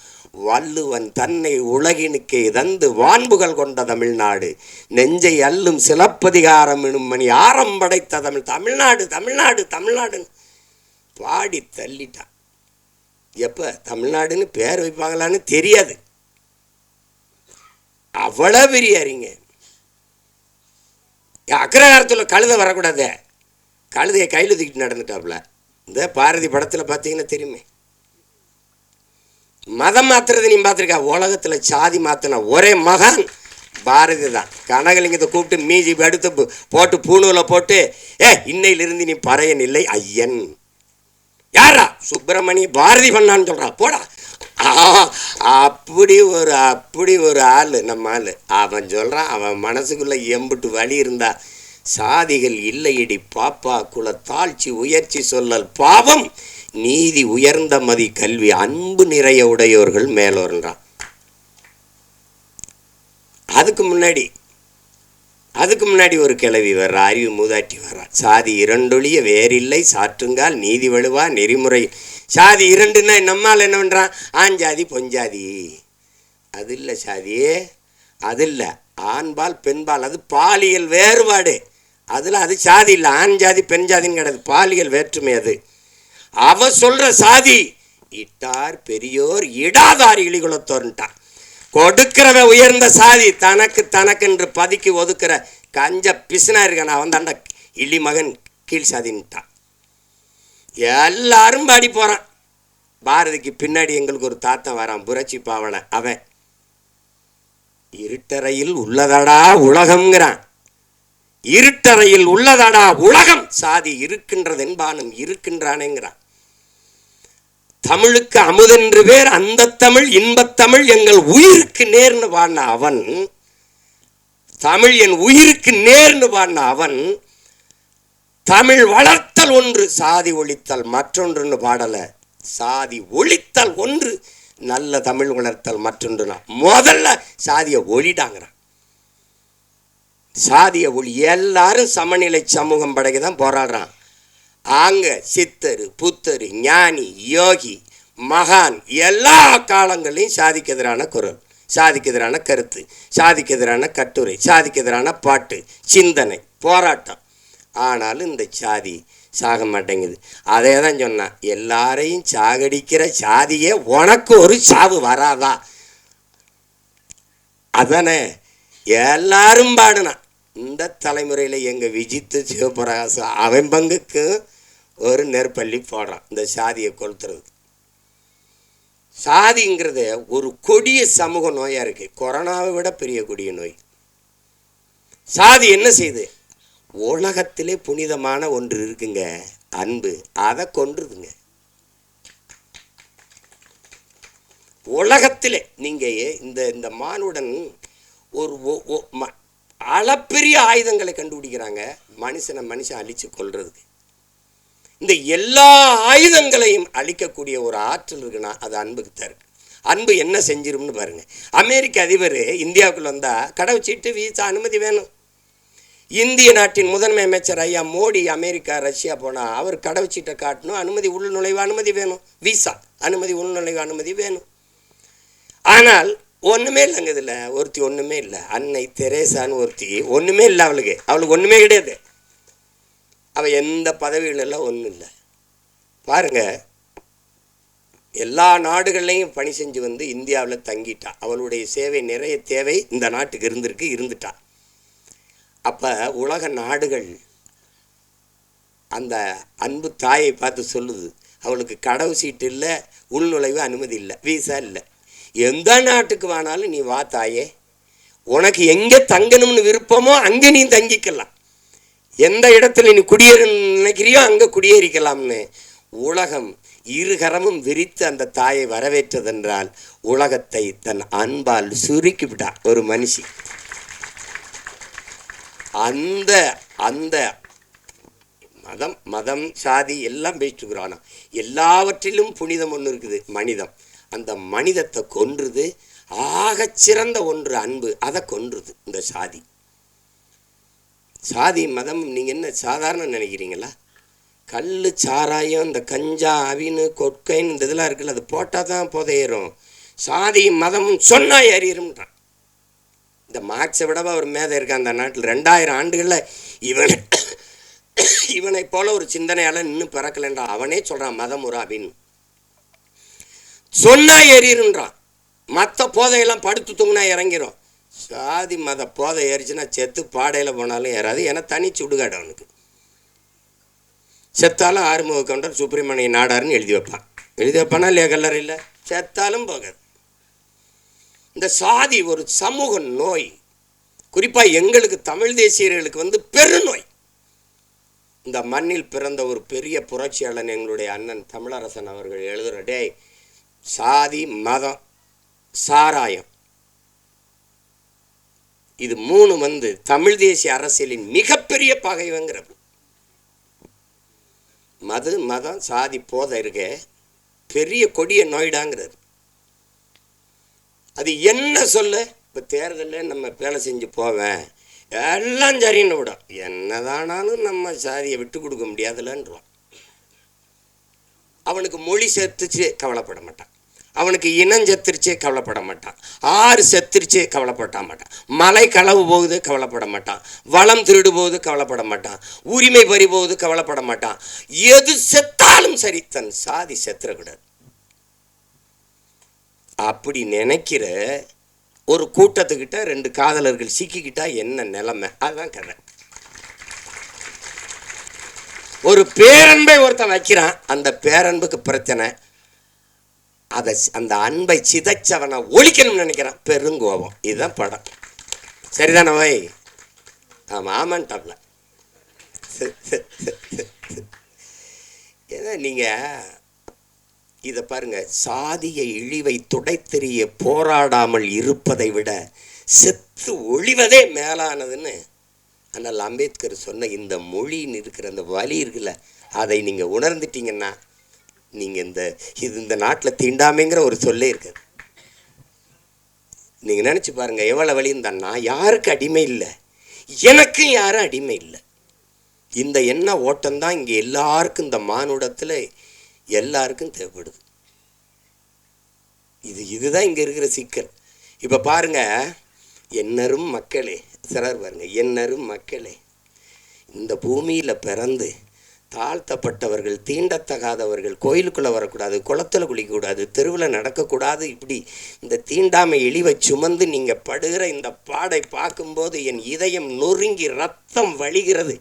வள்ளுவன் தன்னை உலகினுக்கே தந்து வான்புகள் கொண்ட தமிழ்நாடு, நெஞ்சை அல்லும் சிலப்பதிகாரம் எனும் மணி ஆரம்படைத்த தமிழ்நாடு தமிழ்நாடு தமிழ்நாடுன்னு பாடி தள்ளிட்டான். எப்போ தமிழ்நாடுன்னு பேர் வைப்பாங்களான்னு தெரியாது. அவ்வளோ பெரிய அறிங்க. அக்ரகாரத்தில் கழுதை வரக்கூடாது, கழுதையை கையில் தூக்கிட்டு நடந்துட்டாப்புல. இந்த பாரதி படத்தில் பார்த்தீங்கன்னா தெரியுமே. மதம் மாத்துறது நீ பார்த்துருக்கா? உலகத்தில் சாதி மாற்றின ஒரே மகான் பாரதி தான். கனகலிங்கத்தை கூப்பிட்டு மீஜி எடுத்து போட்டு பூணூலை போட்டு, இன்னையிலிருந்து நீ பறையன் இல்லை ஐயன். யாரா? சுப்பிரமணி பாரதி பண்ணான்னு சொல்கிறா, போடா. அப்படி ஒரு ஆள் நம்ம ஆள். அவன் சொல்கிறான், அவன் மனசுக்குள்ளே எம்பிட்டு வழி இருந்தா, சாதிகள் இல்லையடி பாப்பா, குல தாழ்ச்சி உயர்ச்சி சொல்லல் பாவம், நீதி உயர்ந்த மதி கல்வி அன்பு நிறைய உடையோர்கள் மேலோர்ன்றான். அதுக்கு முன்னாடி ஒரு கிளவி வர்ற, அறிவு மூதாட்டி வர்றா. சாதி இரண்டொழிய வேறில்லை சாற்றுங்கால் நீதி வலுவா நெறிமுறை. சாதி இரண்டுன்னா நம்மால் என்ன பண்ணுறான்? ஆஞ்சாதி பொஞ்சாதி. அது இல்லை சாதியே, அது இல்லை. ஆண்பால் பெண்பால், அது பாலியல் வேறுபாடு. அது சாதி இல்லை. ஆண் ஜாதி பெண் ஜாதின்னு கிடையாது, பாலியல் வேற்றுமை. அது அவ சொல்கிற சாதி இட்டார் பெரியோர் இடாதார் இழிகுலத்தோர்ன்ட்டான். கொடுக்கிறவ உயர்ந்த சாதி, தனக்கென்று பதுக்கி ஒதுக்குற கஞ்ச பிசுனா இருக்கான் அவன் தாண்ட இழி மகன் கீழ் சாதின்ட்டான். எல்லாரும் பாடி போகிறான். பாரதிக்கு பின்னாடி எங்களுக்கு ஒரு தாத்தன் வரான், புரட்சி பாவனை. அவன் இருட்டறையில் உள்ளதடா உலகம்ங்கிறான். இருட்டறையில் உள்ளதடா உலகம், சாதி இருக்கின்றது என்பானும் இருக்கின்றானேங்கிறான். தமிழுக்கு அமுதென்று பேர், அந்த தமிழ் இன்பத்தமிழ் எங்கள் உயிருக்கு நேர்னு பாடின அவன், தமிழ் என் உயிருக்கு நேர்னு பாடின அவன், தமிழ் வளர்த்தல் ஒன்று சாதி ஒழித்தல் மற்றொன்றுன்னு பாடலை. சாதி ஒழித்தல் ஒன்று, நல்ல தமிழ் வளர்த்தல் மற்றொன்றுனா. முதல்ல சாதியை ஒழிடாங்கிறான். சாதிய ஒளி. எல்லாரும் சமநிலை சமூகம் படைக்க தான் போராடுறான். அங்கே சித்தரு புத்தரு ஞானி யோகி மகான் எல்லா காலங்களையும் சாதிக்கு எதிரான குரல், சாதிக்கு எதிரான கருத்து, சாதிக்கு எதிரான கட்டுரை, சாதிக்கு எதிரான பாட்டு, சிந்தனை, போராட்டம். ஆனாலும் இந்த சாதி சாக மாட்டேங்குது. அதே தான் சொன்னான், எல்லாரையும் சாகடிக்கிற சாதியே உனக்கு ஒரு சாவு வராதா? அதானே எல்லாரும் பாடுனான். இந்த தலைமுறையில் எங்கள் விஜித்து சிவபிரகாசம் அவன் பங்குக்கு ஒரு நெற்பள்ளி போடுறான் இந்த சாதியை கொளுத்துறது. சாதிங்கிறது ஒரு கொடிய சமூக நோயாக இருக்குது, கொரோனாவை விட பெரிய கொடிய நோய். சாதி என்ன செய்யுது? உலகத்திலே புனிதமான ஒன்று இருக்குங்க, அன்பு, அதை கொன்றுதுங்க. உலகத்திலே நீங்கள் இந்த மானுடன் ஒரு அளப்பெரிய ஆயுதங்களை கண்டுபிடிக்கிறாங்க மனுஷன் அழித்து கொள்றதுக்கு. இந்த எல்லா ஆயுதங்களையும் அழிக்கக்கூடிய ஒரு ஆற்றல் இருக்குன்னா அது அன்புக்கு தான் இருக்கு. அன்பு என்ன செஞ்சிரும்னு பாருங்க. அமெரிக்க அதிபர் இந்தியாவுக்குள்ள வந்தால் கடவுச்சீட்டு, வீசா, அனுமதி வேணும். இந்திய நாட்டின் முதன்மை அமைச்சர் ஐயா மோடி அமெரிக்கா ரஷ்யா போனால் அவர் கடவுச்சீட்டை காட்டணும், அனுமதி, உள்நுழைவு அனுமதி வேணும், வீசா அனுமதி, உள்நுழைவு அனுமதி வேணும். ஆனால் ஒன்றுமே இல்லைங்க, இதில் ஒருத்தி ஒன்றுமே இல்லை. அன்னை தெரேசான்னு ஒருத்தி ஒன்றுமே இல்லை, அவளுக்கு ஒன்றுமே கிடையாது. அவள் எந்த பதவிகளெல்லாம் ஒன்றும் இல்லை. பாருங்கள், எல்லா நாடுகள்லையும் பணி செஞ்சு வந்து இந்தியாவில் தங்கிட்டா. அவளுடைய சேவை நிறைய தேவை இந்த நாட்டுக்கு இருந்துட்டா. அப்போ உலக நாடுகள் அந்த அன்பு தாயை பார்த்து சொல்லுது, அவளுக்கு கடவு சீட்டு இல்லை, உள்நுழைவு அனுமதி இல்லை, வீசா இல்லை. எந்த நாட்டுக்கு வேணாலும் நீ வா தாயே, உனக்கு எங்கே தங்கணும்னு விருப்பமோ அங்கே நீ தங்கிக்கலாம், எந்த இடத்துல நீ குடியேற நினைக்கிறியோ அங்கே குடியேறிக்கலாம்னு உலகம் இருகரமும் விரித்து அந்த தாயை வரவேற்றதென்றால் உலகத்தை தன் அன்பால் சுருக்கிவிட்டா ஒரு மனுஷி. அந்த அந்த மதம் சாதி எல்லாம் பேசிட்டு இருக்கிறானா, எல்லாவற்றிலும் புனிதம் ஒன்று இருக்குது, மனிதம். அந்த மனிதத்தை கொன்றுது. ஆகச்சிறந்த ஒன்று அன்பு, அதை கொன்றுது இந்த சாதி. சாதி மதம் நீங்கள் என்ன சாதாரண நினைக்கிறீங்களா? கல், சாராயம், இந்த கஞ்சா, அவினு, கொட்கைன்னு இந்த இதெல்லாம் இருக்குல்ல, அது போட்டால் தான் புதையிரும். சாதி மதமும் சொன்னால் ஏறிடும்ன்றான். இந்த மார்க்ஸை விடவா ஒரு மேதை இருக்கான் அந்த நாட்டில். 2000 ஆண்டுகளில் இவனை போல ஒரு சிந்தனையால் இன்னும் பிறக்கலைன்றா. அவனே சொல்கிறான் மதம் ஒரு அப்படின்னு சொன்னால் ஏறிடுன்றான். மற்ற போதையெல்லாம் படுத்து தூங்கினா இறங்கிரும். சாதி மத போதை ஏறிச்சுன்னா செத்து பாடையில் போனாலும் ஏறாது. ஏன்னா தனி சுடுகாடு அவனுக்கு. செத்தாலும் ஆறுமுக கவுண்டர் சுப்பிரமணிய நாடாருன்னு எழுதி வைப்பானா இல்லையா கல்லறையில்? செத்தாலும் போகாது. இந்த சாதி ஒரு சமூக நோய். குறிப்பாக எங்களுக்கு தமிழ் தேசியர்களுக்கு வந்து பெருநோய். இந்த மண்ணில் பிறந்த ஒரு பெரிய புரட்சியாளன் எங்களுடைய அண்ணன் தமிழரசன் அவர்கள் எழுதுகிற, டேய், சாதி, மதம், சாராயம், இது 3 வந்து தமிழ் தேசிய அரசியலின் மிகப்பெரிய பகைவங்கிறது. மதம், சாதி, போதை இருக்க பெரிய கொடிய நோய்டாங்கிறது. அது என்ன சொல்ல? இப்போ தேர்தலில் நம்ம வேலை செஞ்சு போவேன், எல்லாம் சரின்னு விடும். என்னதானாலும் நம்ம சாதியை விட்டு கொடுக்க முடியாதுலன்றான். அவனுக்கு மொழி செத்துச்சு கவலைப்பட மாட்டான், அவனுக்கு இனம் செத்துருச்சே கவலைப்பட மாட்டான், ஆறு செத்துருச்சே கவலைப்பட மாட்டான், மலை களவு போகுது கவலைப்பட மாட்டான், வளம் திருடு போகுது கவலைப்பட மாட்டான், உரிமை பறி போகுது கவலைப்பட மாட்டான். எது செத்தாலும் சரி, தன் சாதி செத்துறக்கூடாது. அப்படி நினைக்கிற ஒரு கூட்டத்துக்கிட்ட 2 காதலர்கள் சிக்கிக்கிட்டா என்ன நிலைமை? அதுதான் கதை. ஒரு பேரன்பை ஒருத்தன் வைக்கிறான், அந்த பேரன்புக்கு பிரச்சனை. அந்த அன்பை சிதைச்சவனை ஒழிக்கணும்னு நினைக்கிறான், பெருங்கோபம். இதுதான் படம். சரிதானே வை? ஆமாம், ஆமான்ட்டாப்ல. ஏன்னா நீங்கள் இதை பாருங்கள், சாதிய இழிவை துடைத்தெறிய போராடாமல் இருப்பதை விட செத்து ஒழிவதே மேலானதுன்னு ஆனால் அம்பேத்கர் சொன்ன இந்த மொழின்னு இருக்கிற அந்த வலி இருக்குல்ல, அதை நீங்கள் உணர்ந்துட்டீங்கன்னா நீங்கள் இந்த நாட்டில் தீண்டாமைங்கிற ஒரு சொல்லே இருக்குது. நீங்கள் நினச்சி பாருங்கள் எவ்வளோ வலின்னு தான். நான் யாருக்கு அடிமை இல்லை, எனக்கும் யாரும் அடிமை இல்லை. இந்த எண்ண ஓட்டம்தான் இங்கே எல்லாருக்கும், இந்த மானுடத்தில் எல்லாருக்கும் தேவைப்படுது. இதுதான் இங்கே இருக்கிற சிக்கல். இப்போ பாருங்க, என்னரும் மக்களே, சிலர் பாருங்க, என்னரும் மக்களே, இந்த பூமியில் பிறந்து தாழ்த்தப்பட்டவர்கள், தீண்டத்தகாதவர்கள், கோயிலுக்குள்ளே வரக்கூடாது, குளத்தில் குளிக்கக்கூடாது, தெருவில் நடக்கக்கூடாது, இப்படி இந்த தீண்டாமை இழிவை சுமந்து நீங்கள் படுகிற இந்த பாடை பார்க்கும்போது என் இதயம் நொறுங்கி ரத்தம் வழிகிறது.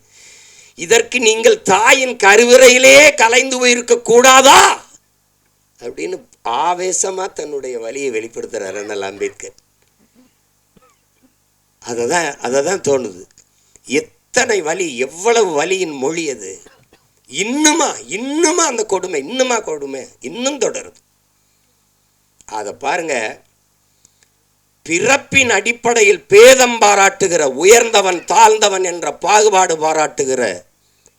இதற்கு நீங்கள் தாயின் கருவறையிலே கலைந்து போயிருக்க கூடாதா அப்படின்னு ஆவேசமா தன்னுடைய வலியை வெளிப்படுத்துறார் அண்ணல் அம்பேத்கர். அதை தான் தோணுது. எத்தனை வலி, எவ்வளவு வலியின் மொழி அது. இன்னுமா அந்த கொடுமை, இன்னும் தொடருது. அதை பாருங்க. பிறப்பின் அடிப்படையில் பேதம் பாராட்டுகிற, உயர்ந்தவன் தாழ்ந்தவன் என்ற பாகுபாடு பாராட்டுகிற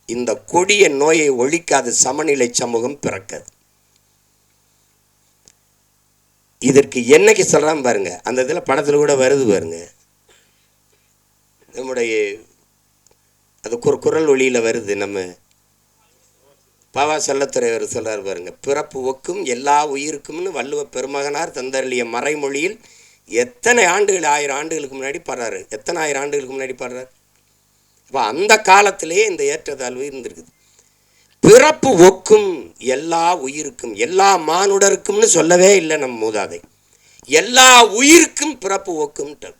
இந்த கொடிய நோயை ஒழிக்காது சமநிலை சமூகம் பிறக்காது. இதற்கு என்னைக்கு சொல்றான் பாருங்க, அந்த இதில் படத்தில் கூட வருது பாருங்க, நம்முடைய அது குரல் ஒளியில் வருது. நம்ம பாவா செல்லத்துறை அவர் சொல்றார் பாருங்க, பிறப்பு ஒக்கும் எல்லா உயிருக்கும்னு வள்ளுவ பெருமகனார் தந்தருளிய மறைமொழியில் எத்தனை ஆண்டுகள், 1000 ஆண்டுகளுக்கு முன்னாடி பாடுறாரு, எத்தனை 1000 ஆண்டுகளுக்கு முன்னாடி பாடுறாரு. இப்போ அந்த காலத்திலேயே இந்த ஏற்றத்தாழ்வு இருந்திருக்குது. பிறப்பு ஒக்கும் எல்லா உயிருக்கும், எல்லா மானுடருக்கும்னு சொல்லவே இல்லை நம் மூதாதை, எல்லா உயிருக்கும் பிறப்பு ஒக்கும்ட்டார்.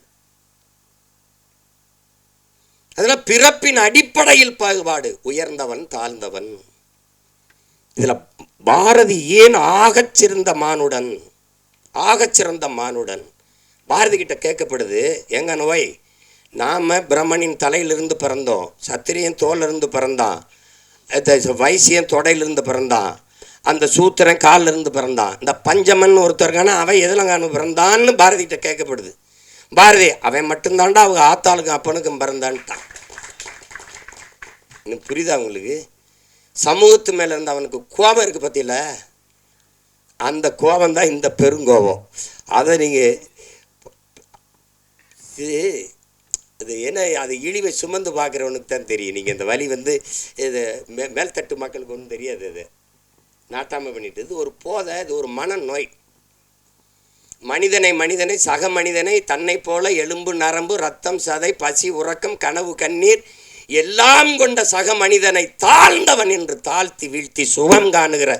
அதில் பிறப்பின் அடிப்படையில் பாகுபாடு, உயர்ந்தவன் தாழ்ந்தவன். இதில் பாரதி ஏன் ஆகச்சிறந்த மானுடன் பாரதி கிட்ட கேட்கப்படுது, எங்க நோய், நாம் பிரம்மனின் தலையிலிருந்து பிறந்தோம், சத்திரியன் தோலிருந்து பிறந்தான், வைசியன் தொடையிலிருந்து பிறந்தான், அந்த சூத்திரன் காலில் இருந்து பிறந்தான், இந்த பஞ்சமன் ஒருத்தருக்கான அவன் எதிலங்கானு பிறந்தான்னு பாரதி கிட்ட கேட்கப்படுது. பாரதி அவன் மட்டும்தான்டா அவங்க ஆத்தாளுக்கும் அப்பனுக்கும் பிறந்தான்ட்டான். இன்னும் புரியுதா உங்களுக்கு? சமூகத்து மேலே இருந்த அவனுக்கு கோபம் இருக்குது பற்றியில, அந்த கோபம் தான் இந்த பெருங்கோபம். அதை நீங்கள் இது என்ன, அது இழிவை சுமந்து பார்க்குறவனுக்கு தான் தெரியும். நீங்கள் இந்த வலி இது மேல்தட்டு மக்களுக்கு ஒன்றும் தெரியாது. இது நாட்டாமல் பண்ணிட்டு, இது ஒரு போதை, இது ஒரு மனநோய். மனிதனை சக மனிதனை தன்னை போல எலும்பு நரம்பு ரத்தம் சதை பசி உறக்கம் கனவு கண்ணீர் எல்லாம் கொண்ட சக மனிதனை தாழ்ந்தவன் என்று தாழ்த்தி வீழ்த்தி சுகம் காணுகிற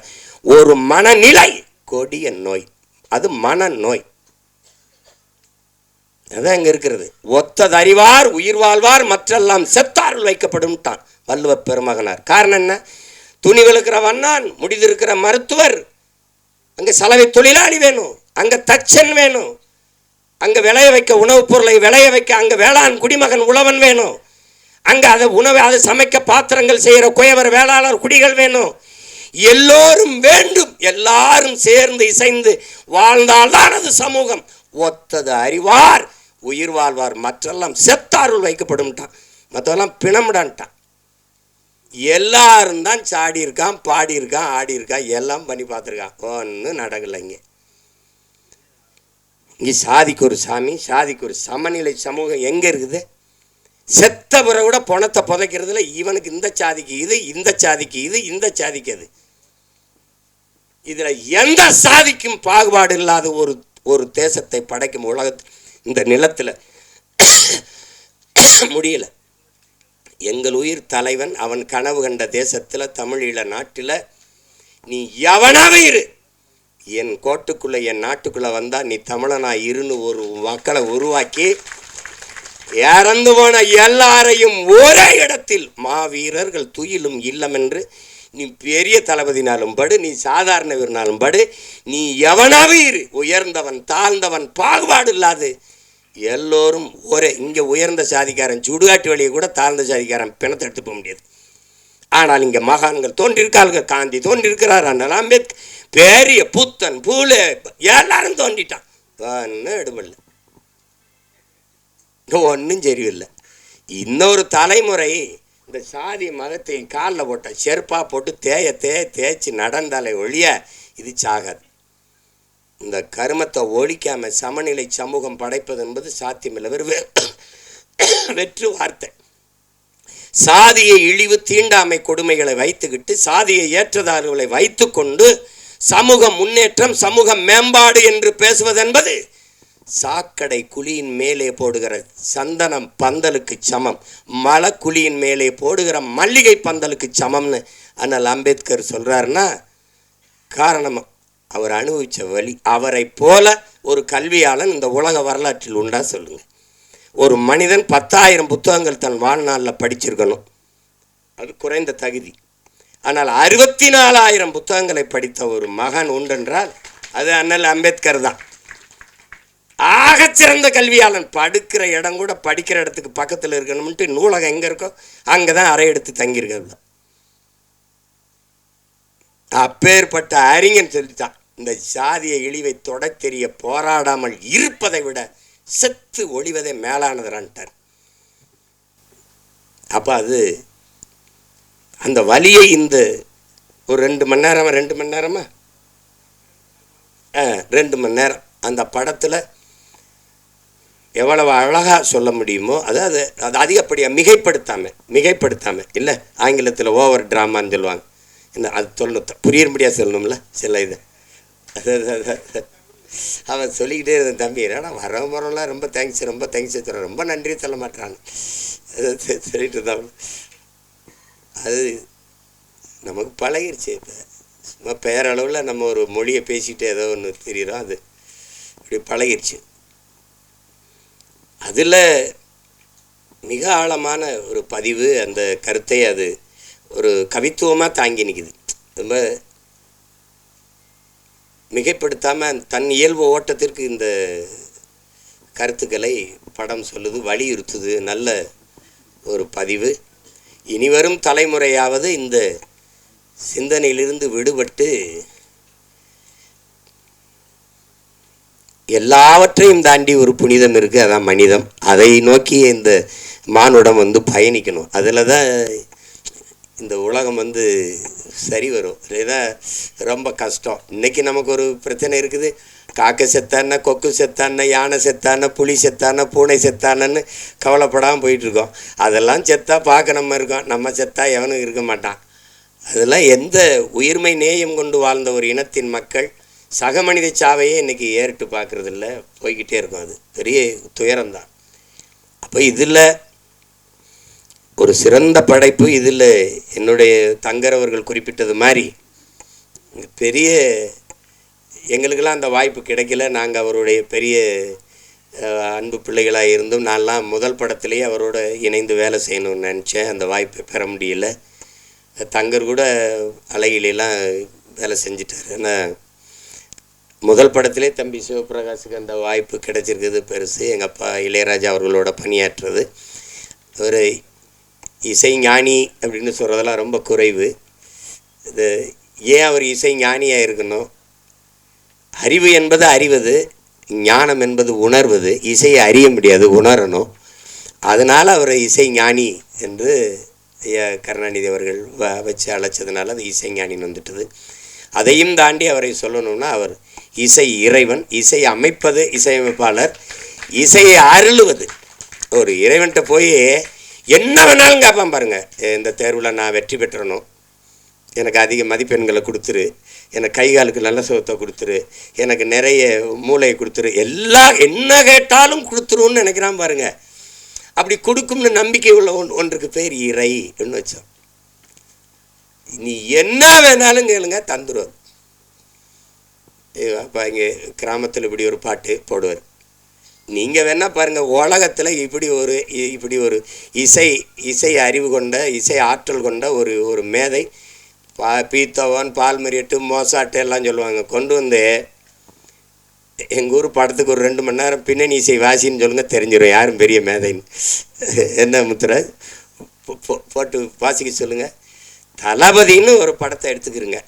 ஒரு மனநிலை கொடிய நோய். அது மனநோய். அதான் இங்க இருக்கிறது. ஒத்தது அறிவார் உயிர் வாழ்வார் மற்றெல்லாம் செத்தாருள் வைக்கப்படும்ட்டான் வள்ளுவ பெருமகனார். காரணம் என்ன? துணி விழுக்கிற வண்ணான், முடிதிருக்கிற மருத்துவர், அங்கே சலவை தொழிலாளி வேணும், அங்கே தச்சன் வேணும், அங்கே விளைய வைக்க உணவுப் பொருளை விளைய வைக்க அங்கே வேளாண் குடிமகன் உழவன் வேணும், அங்கே அதை உணவை அதை சமைக்க பாத்திரங்கள் செய்கிற குயவர் வேளாளர் குடிகள் வேணும். எல்லோரும் வேண்டும். எல்லாரும் சேர்ந்து இசைந்து வாழ்ந்தால்தான் அது சமூகம். ஒத்தது அறிவார் உயிர் வாழ்வார் மற்றெல்லாம் செத்தாருள் வைக்கப்படும்ட்டான். மற்றெல்லாம் பிணமிடான்ட்டான். எல்லாரும் தான் சாடி இருக்கான், பாடி இருக்கான், ஆடி இருக்கான், எல்லாம் பண்ணி பார்த்துருக்கான். ஒன்றும் நடக்கலைங்க. இங்கே சாதிக்கு ஒரு சாமி, சாதிக்கு ஒரு சமநிலை சமூகம் எங்கே இருக்குது? செத்த பிறகு கூட பணத்தை புதைக்கிறதுல இவனுக்கு இந்த சாதிக்கு இது, இந்த சாதிக்கு இது, இந்த சாதிக்கு அது. இதில் எந்த சாதிக்கும் பாகுபாடு இல்லாத ஒரு தேசத்தை படைக்கும் உலகத்தில் இந்த நிலத்தில் முடியல. எங்கள் உயிர் தலைவன் அவன் கனவு கண்ட தேசத்தில் தமிழீழ நாட்டில் நீ எவனாவே இரு, என் கோட்டுக்குள்ளே என் நாட்டுக்குள்ளே வந்தால் நீ தமிழனா இருன்னு ஒரு மக்களை உருவாக்கி இறந்து போன எல்லாரையும் ஒரே இடத்தில் மாவீரர்கள் துயிலும் இல்லம் என்று நீ பெரிய தளபதினாலும் படு, நீ சாதாரண வீரனாலும் படு, நீ எவனாவே இரு, உயர்ந்தவன் தாழ்ந்தவன் பாகுபாடு இல்லாது எல்லோரும் ஒரே. இங்கே உயர்ந்த சாதிக்காரன் சுடுகாட்டு வழியை கூட தாழ்ந்த சாதிக்காரன் பிணத்தை எடுத்து போக முடியாது. ஆனால் இங்கே மகான்கள் தோன்றியிருக்கார்கள். காந்தி தோன்றியிருக்கிறார், அண்ணல் அம்பேத்கர், பெரிய புத்தன் பூலே எல்லாரும் தோன்றிட்டான். ஒன்றும் எடுபடல, ஒன்றும் சரியில்லை. இன்னொரு தலைமுறை இந்த சாதி மதத்தை காலில் போட்ட செருப்பாக போட்டு தேய்ச்சி நடந்தாலே ஒழிய இது சாகாது. இந்த கருமத்தை ஒழிக்காமல் சமநிலை சமூகம் படைப்பது என்பது சாத்தியமில்லை. வெற்று வார்த்தை. சாதியை இழிவு தீண்டாமை கொடுமைகளை வைத்துக்கிட்டு சாதியை ஏற்றதார்களை வைத்து கொண்டு சமூக முன்னேற்றம், சமூக மேம்பாடு என்று பேசுவது என்பது சாக்கடை குழியின் மேலே போடுகிற சந்தனம் பந்தலுக்கு சமம், மலக்குழியின் மேலே போடுகிற மல்லிகை பந்தலுக்கு சமம்னு அண்ணல் அம்பேத்கர் சொல்றாருன்னா காரணம் அவர் அனுபவித்த வழி. அவரை போல ஒரு கல்வியாளன் இந்த உலக வரலாற்றில் உண்டா சொல்லுங்க? ஒரு மனிதன் 10,000 புத்தகங்கள் தன் வாழ்நாளில் படிச்சிருக்கணும், அது குறைந்த தகுதி. ஆனால் 64,000 புத்தகங்களை படித்த ஒரு மகன் உண்டென்றால் அது அண்ணல் அம்பேத்கர் தான். ஆகச்சிறந்த கல்வியாளன். படுக்கிற இடம் கூட படிக்கிற இடத்துக்கு பக்கத்தில் இருக்கணும்ட்டு நூலகம் எங்கே இருக்கோ அங்கே தான் அறை எடுத்து தங்கியிருக்க. அப்பேற்பட்ட அறிஞன் சொல்லித்தான், இந்த சாதிய இழிவை தொட தெரிய போராடாமல் இருப்பதை விட செத்து ஒழிவதே மேலானதுறான்ட்டார். அப்போ அது அந்த வலியை இந்த ஒரு 2 மணி நேரமா 2 மணி நேரம் அந்த படத்தில் எவ்வளவு அழகாக சொல்ல முடியுமோ, அதாவது அது அதிகப்படியாக மிகைப்படுத்தாமல் இல்லை, ஆங்கிலத்தில் ஓவர் ட்ராமான்னு சொல்லுவாங்க. இந்த அது சொல்லணும், புரியும்படியாக சொல்லணும்ல சில இது. அவன் சொல்லிக்கிட்டே இருந்தேன், தம்பி ஏன்னா வரலாம் ரொம்ப தேங்க்ஸ் சொல்கிறேன், ரொம்ப நன்றி சொல்ல மாட்டான் சொல்லிட்டு தான். அது நமக்கு பழகிருச்சு. இப்போ சும்மா பேரளவில் நம்ம ஒரு மொழியை பேசிட்டு ஏதோ ஒன்று தெரியுறோம், அது அப்படி பழகிருச்சு. அதில் மிக ஆழமான ஒரு பதிவு, அந்த கருத்தை அது ஒரு கவித்துவமாக தாங்கி நிற்குது. ரொம்ப மிகைப்படுத்தாமல் தன் இயல்பு ஓட்டத்திற்கு இந்த கருத்துக்களை படம் சொல்லுது, வலியுறுத்துது. நல்ல ஒரு பதிவு. இனிவரும் தலைமுறையாவது இந்த சிந்தனையிலிருந்து விடுபட்டு எல்லாவற்றையும் தாண்டி ஒரு புனிதம் இருக்குது, அதான் மனிதம். அதை நோக்கி இந்த மானுடம் பயணிக்கணும். அதில் தான் இந்த உலகம் சரி வரும். இதுதான் ரொம்ப கஷ்டம். இன்றைக்கி நமக்கு ஒரு பிரச்சனை இருக்குது, காக்கை செத்தான, கொக்கு செத்தான, யானை செத்தான, புலி செத்தான, பூனை செத்தானன்னு கவலைப்படாமல் போயிட்டுருக்கோம். அதெல்லாம் செத்தா பார்க்க நம்ம இருக்கோம், நம்ம செத்தா எவனும் இருக்க மாட்டான். அதெல்லாம் எந்த உயிர்மை நேயம் கொண்டு வாழ்ந்த ஒரு இனத்தின் மக்கள் சக மனித சாவையே இன்றைக்கி ஏறிட்டு பார்க்குறதில்ல, போய்கிட்டே இருக்கும். அது பெரிய துயரம்தான். அப்போ இதில் ஒரு சிறந்த படைப்பு. இதில் என்னுடைய தங்கர் அவர்கள் குறிப்பிட்டது மாதிரி பெரிய எங்களுக்கெல்லாம் அந்த வாய்ப்பு கிடைக்கல. நாங்கள் அவருடைய பெரிய அன்பு பிள்ளைகளாக இருந்தும் நான்லாம் முதல் படத்துலேயே அவரோட இணைந்து வேலை செய்யணும்னு நினச்சேன். அந்த வாய்ப்பை பெற முடியல. தங்கர் கூட அழகிலாம் வேலை செஞ்சிட்டார். ஏன்னா முதல் படத்திலே தம்பி சிவபிரகாஷுக்கு அந்த வாய்ப்பு கிடைச்சிருக்குது பெருசு. எங்கள் அப்பா இளையராஜா அவர்களோட பணியாற்றுறது. ஒரு இசை ஞானி அப்படின்னு சொல்கிறதெல்லாம் ரொம்ப குறைவு. இது ஏன் அவர் இசை ஞானியாக இருக்கணும்? அறிவு என்பது அறிவது, ஞானம் என்பது உணர்வது. இசையை அறிய முடியாது, உணரணும். அதனால் அவர் இசை ஞானி என்று ஐயா கருணாநிதி அவர்கள் வச்சு அழைச்சதுனால அது இசை ஞானின்னு வந்துட்டுது. அதையும் தாண்டி அவரை சொல்லணும்னா அவர் இசை இறைவன், இசை அமைப்பது இசையமைப்பாளர், இசையை அருளுவது. ஒரு இறைவன்கிட்ட போய் என்ன வேணாலும் கேட்பான் பாருங்கள். இந்த தேர்வில் நான் வெற்றி பெற்றணும், எனக்கு அதிக மதிப்பெண்களை கொடுத்துரு, எனக்கு கை காலுக்கு நல்ல சுகத்தை கொடுத்துரு, எனக்கு நிறைய மூளையை கொடுத்துரு, எல்லாம் என்ன கேட்டாலும் கொடுத்துருன்னு நினைக்கிறான் பாருங்கள். அப்படி கொடுக்கும்னு நம்பிக்கை உள்ள ஒன்றுக்கு பேர் இறை என்று வச்சோம். நீ என்ன வேணாலும் கேளுங்க, தந்துடுவார். அப்போ இங்கே கிராமத்தில் இப்படி ஒரு பாட்டு போடுவார். நீங்கள் வேணால் பாருங்கள், உலகத்தில் இப்படி ஒரு இசை அறிவு கொண்ட, இசை ஆற்றல் கொண்ட ஒரு மேதை, பீத்தோவன், பால்மரியட்டு, மோசாட்டு எல்லாம் சொல்லுவாங்க. கொண்டு வந்து எங்கள் ஊர் படத்துக்கு ஒரு 2 மணி நேரம் பின்னணி இசை வாசின்னு சொல்லுங்கள், தெரிஞ்சிடும் யாரும் பெரிய மேதைன்னு. என்ன முத்துராஜ் போட்டு வாசிக்க சொல்லுங்கள். தளபதின்னு ஒரு படத்தை எடுத்துக்கிறங்க.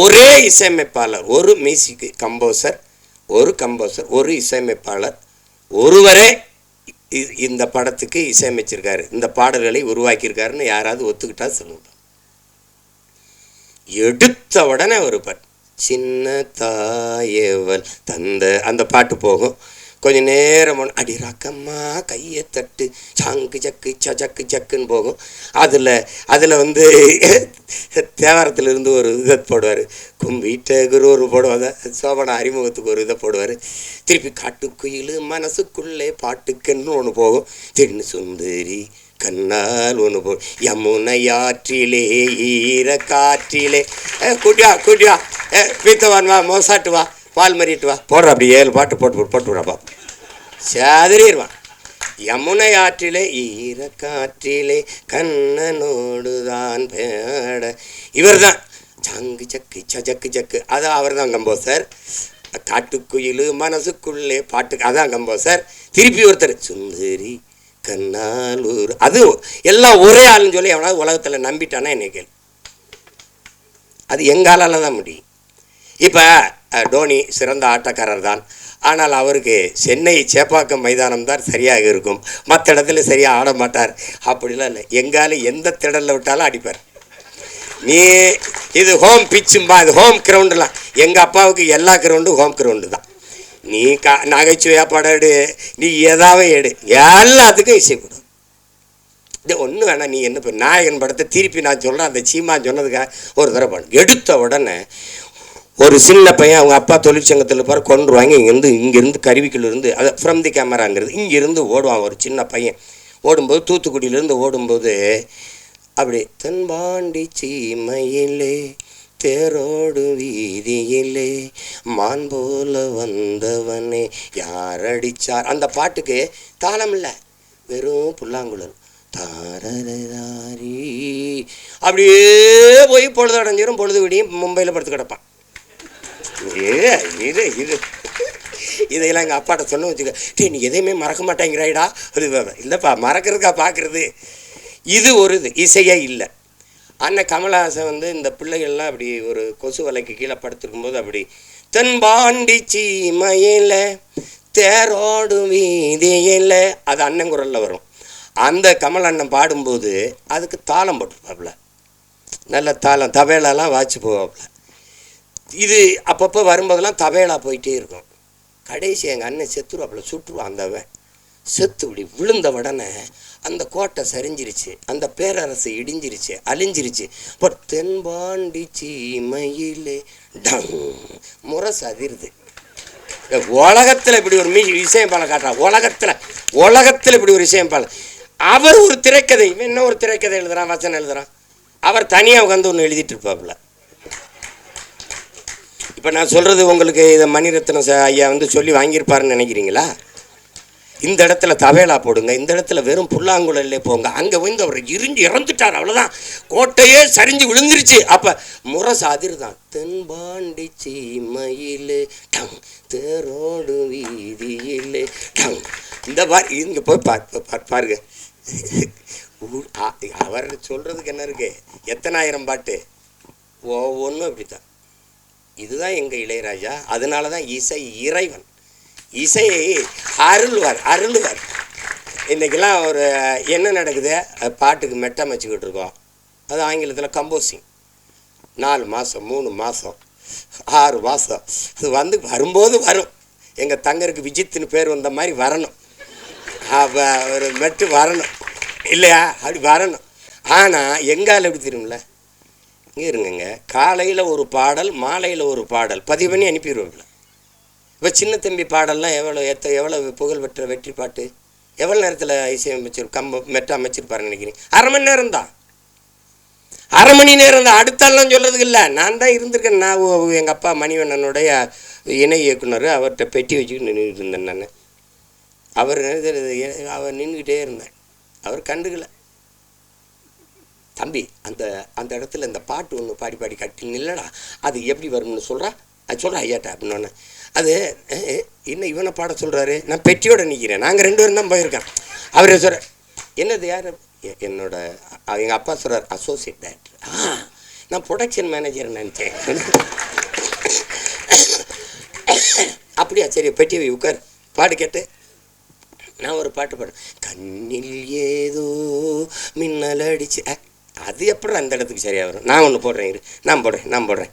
ஒரே இசையமைப்பாளர், ஒரு மியூசிக் கம்போசர், ஒரு இசையமைப்பாளர் ஒருவரே இந்த படத்துக்கு இசையமைச்சிருக்காரு, இந்த பாடல்களை உருவாக்கியிருக்காருன்னு யாராவது ஒத்துக்கிட்டா சொல்லுங்க. எடுத்த உடனே ஒரு பாட்டு, சின்ன தாயவள் தந்த அந்த பாட்டு போகும். கொஞ்சம் நேரம் அடி ரக்கம்மா கையை தட்டு சாங்கு சக்கு சக்கு சக்குன்னு போகும். அதில் வந்து தேவாரத்திலிருந்து ஒரு இதை போடுவார், கும்பிட்டகுரு ஒரு போடுவாங்க, சோபன அறிமுகத்துக்கு ஒரு இதை போடுவார். திருப்பி காட்டுக்குயில் மனசுக்குள்ளே பாட்டுக்குன்னு ஒன்று போகும். தின்னு சுந்தரி கண்ணால் ஒன்று போ யமுனையாற்றிலே ஈர காற்றிலே கூட்டியா பீத்தவான் வா மோசாட்டு வா பால் மறிட்டு வா போடுற அப்படி 7 பாட்டு போட்டு விடாப்பா சேதறிடுவான். யமுனை ஆற்றிலே ஈர காற்றிலே கண்ணனோடுதான் பேட இவர் தான் சங்கு சக்கு சக்கு சக்கு அதான் அவர் தான் கம்போசர். காட்டுக்குயில் மனசுக்குள்ளே பாட்டுக்கு அதான் கம்போசர். திருப்பி ஒருத்தர் சுந்தரி கண்ணாலூர் அது எல்லாம் ஒரே ஆளுன்னு சொல்லி எவனாவது உலகத்தில் நம்பிட்டானா என்னை கேள்வி. அது எங்காலால் தான் முடியும். இப்போ டோனி சிறந்த ஆட்டக்காரர் தான், ஆனால் அவருக்கு சென்னை சேப்பாக்கம் மைதானம் தான் சரியாக இருக்கும், மற்ற இடத்துல சரியாக ஆட மாட்டார். அப்படிலாம் இல்லை, எங்காலும் எந்த திடலில் விட்டாலும் அடிப்பார். நீ இது ஹோம் பிச்சும்பா, இது ஹோம் கிரவுண்டுலாம். எங்கள் அப்பாவுக்கு எல்லா கிரவுண்டும் ஹோம் கிரவுண்டு தான். நீ நகைச்சுவையாக படம் எடு, நீ எதாவது எடு, எல்லாத்துக்கும் இசை கொடு. இது ஒன்றும் வேணாம். நீ என்ன இப்போ நாயகன் படத்தை திருப்பி நான் சொல்கிறேன், அந்த சீமா சொன்னதுக்காக ஒரு தடவை பண்ணு. எடுத்த உடனே ஒரு சின்ன பையன் அவங்க அப்பா தொழிற்சங்கத்தில் பாரு கொண்டுருவாங்க. இங்கேருந்து கருவிக்கிலிருந்து அதை ஃப்ரம் தி கேமராங்கிறது இங்கேருந்து ஓடுவான் ஒரு சின்ன பையன். ஓடும்போது தூத்துக்குடியிலேருந்து ஓடும்போது அப்படி தென்பாண்டி சீமையிலே தேரோடு வீதியிலே மான் போல வந்தவனே யார் அடிச்சார். அந்த பாட்டுக்கு தாளம் இல்லை, வெறும் புல்லாங்குழல் தாரதாரி. அப்படியே போய் பொழுது அடைஞ்சிரும். பொழுது விடியும் மும்பையில் படுத்து கிடப்பான். இது இதையெல்லாம் எங்கள் அப்பாட்ட சொன்ன வச்சுக்க, நீ எதையுமே மறக்க மாட்டேங்கிறாயிடா. அது இல்லைப்பா, மறக்கிறதுக்கா பார்க்குறது. இது ஒரு இது இசையே இல்லை. அண்ணன் கமலஹாசன் வந்து இந்த பிள்ளைகள்லாம் அப்படி ஒரு கொசு வலைக்கு கீழே படுத்துருக்கும்போது அப்படி தென்பாண்டி சீமையில் தேரோடு வீதியில் அது அண்ணன் குரலில் வரும். அந்த கமல் அண்ணன் பாடும்போது அதுக்கு தாளம் போட்டுருப்பாப்புல, நல்ல தாளம் தபேலாலாம் வாட்சி போவாப்புல. இது அப்பப்போ வரும்போதெல்லாம் தபேலா போயிட்டே இருக்கும். கடைசி எங்கள் அண்ணன் செத்துருவாப்புல, சுட்டுருவான். அந்தவன் செத்து இப்படி விழுந்த உடனே அந்த கோட்டை சரிஞ்சிருச்சு, அந்த பேரரசு இடிஞ்சிருச்சு, அழிஞ்சிருச்சு. இப்போ தென்பாண்டி சீமையிலே டங் முரசு அதிருது. உலகத்தில் இப்படி ஒரு இசையமைப்பாளர் காட்டுறான். உலகத்தில் இப்படி ஒரு இசையமைப்பாளர். அவர் ஒரு திரைக்கதை, என்ன ஒரு திரைக்கதை எழுதுறான், வசனம் எழுதுறான். அவர் தனியாக உட்காந்து ஒன்று எழுதிட்டு இருப்பாப்புல. இப்போ நான் சொல்கிறது உங்களுக்கு இதை மணிரத்னம் ஐயா வந்து சொல்லி வாங்கியிருப்பாருன்னு நினைக்கிறீங்களா? இந்த இடத்துல தவேலா போடுங்க, இந்த இடத்துல வெறும் புல்லாங்குழல்லே போங்க. அங்கே வந்து அவர் இறந்துட்டார், அவ்வளோதான், கோட்டையே சரிஞ்சு விழுந்துருச்சு. அப்போ முரசு அதிர்தான். தென்பாண்டி சீமையிலே டங் தேரோடு வீதியிலே டங். இந்த மாதிரி இங்கே போய் பாருங்க. அவர் சொல்கிறதுக்கு என்ன இருக்கு, எத்தனாயிரம் பாட்டு ஒவ்வொன்றும் இப்படித்தான். இதுதான் எங்கள் இளையராஜா. அதனால தான் இசை இறைவன், இசையை அருள்வார். இன்றைக்கெல்லாம் ஒரு என்ன நடக்குது, பாட்டுக்கு மெட்டமைச்சிக்கிட்டு இருக்கோம். அது ஆங்கிலத்தில் கம்போசிங். 4 மாதம் 3 மாதம் 6 மாதம் அது வந்து வரும்போது வரும். எங்கள் தங்கருக்கு விஜித்துன்னு பேர் வந்த மாதிரி வரணும், ஒரு மெட்டு வரணும் இல்லையா, அப்படி வரணும். ஆனால் எங்கால் எப்படி தெரியுமில்ல, இங்கே இருங்க, காலையில் ஒரு பாடல் மாலையில் ஒரு பாடல் பதிவு பண்ணி அனுப்பிடுவோம்ல. இப்போ சின்ன தம்பி பாடல்லாம் எவ்வளோ புகழ் பெற்ற வெற்றி பாட்டு, எவ்வளோ நேரத்தில் இசையமைச்சு மெட்ட அமைச்சிருப்பாருன்னு நினைக்கிறீங்க? அரை மணி நேரம் தான். அடுத்தாலாம் சொல்கிறதுக்கு இல்லை. நான் தான் இருந்திருக்கேன். நான் எங்கள் அப்பா மணிவண்ணனுடைய இணை இயக்குனர், அவர்கிட்ட பெட்டி வச்சுக்கிட்டு நின்றுட்டு இருந்தேன். நான் அவர் நின்றுக்கிட்டே இருந்தேன். அவர் கண்டுக்கல. தம்பி அந்த இடத்துல இந்த பாட்டு ஒன்று பாடி கட்டி நில்லடா, அது எப்படி வரும்னு சொல்கிறா ஐயாட்டா அப்படின்னு. அது இன்னும் இவனை பாட சொல்கிறாரு, நான் பெட்டியோடு நிற்கிறேன், நாங்கள் 2 பேரும் தான் போயிருக்கேன். அவர் சொல்கிற என்னது யார், என்னோட எங்கள் அப்பா சொல்கிறார் அசோசியேட் டைரக்டர். நான் ப்ரொடக்ஷன் மேனேஜர் நினச்சேன். அப்படியா, சரி பெட்டி உட்கார் பாடு கேட்டு. நான் ஒரு பாட்டு பாடுறேன், கண்ணில் ஏதோ மின்னல் அடிச்சு. அது எப்படி அந்த இடத்துக்கு சரியாக வரும்? நான் ஒன்று போடுறேன், நான் போடுறேன்.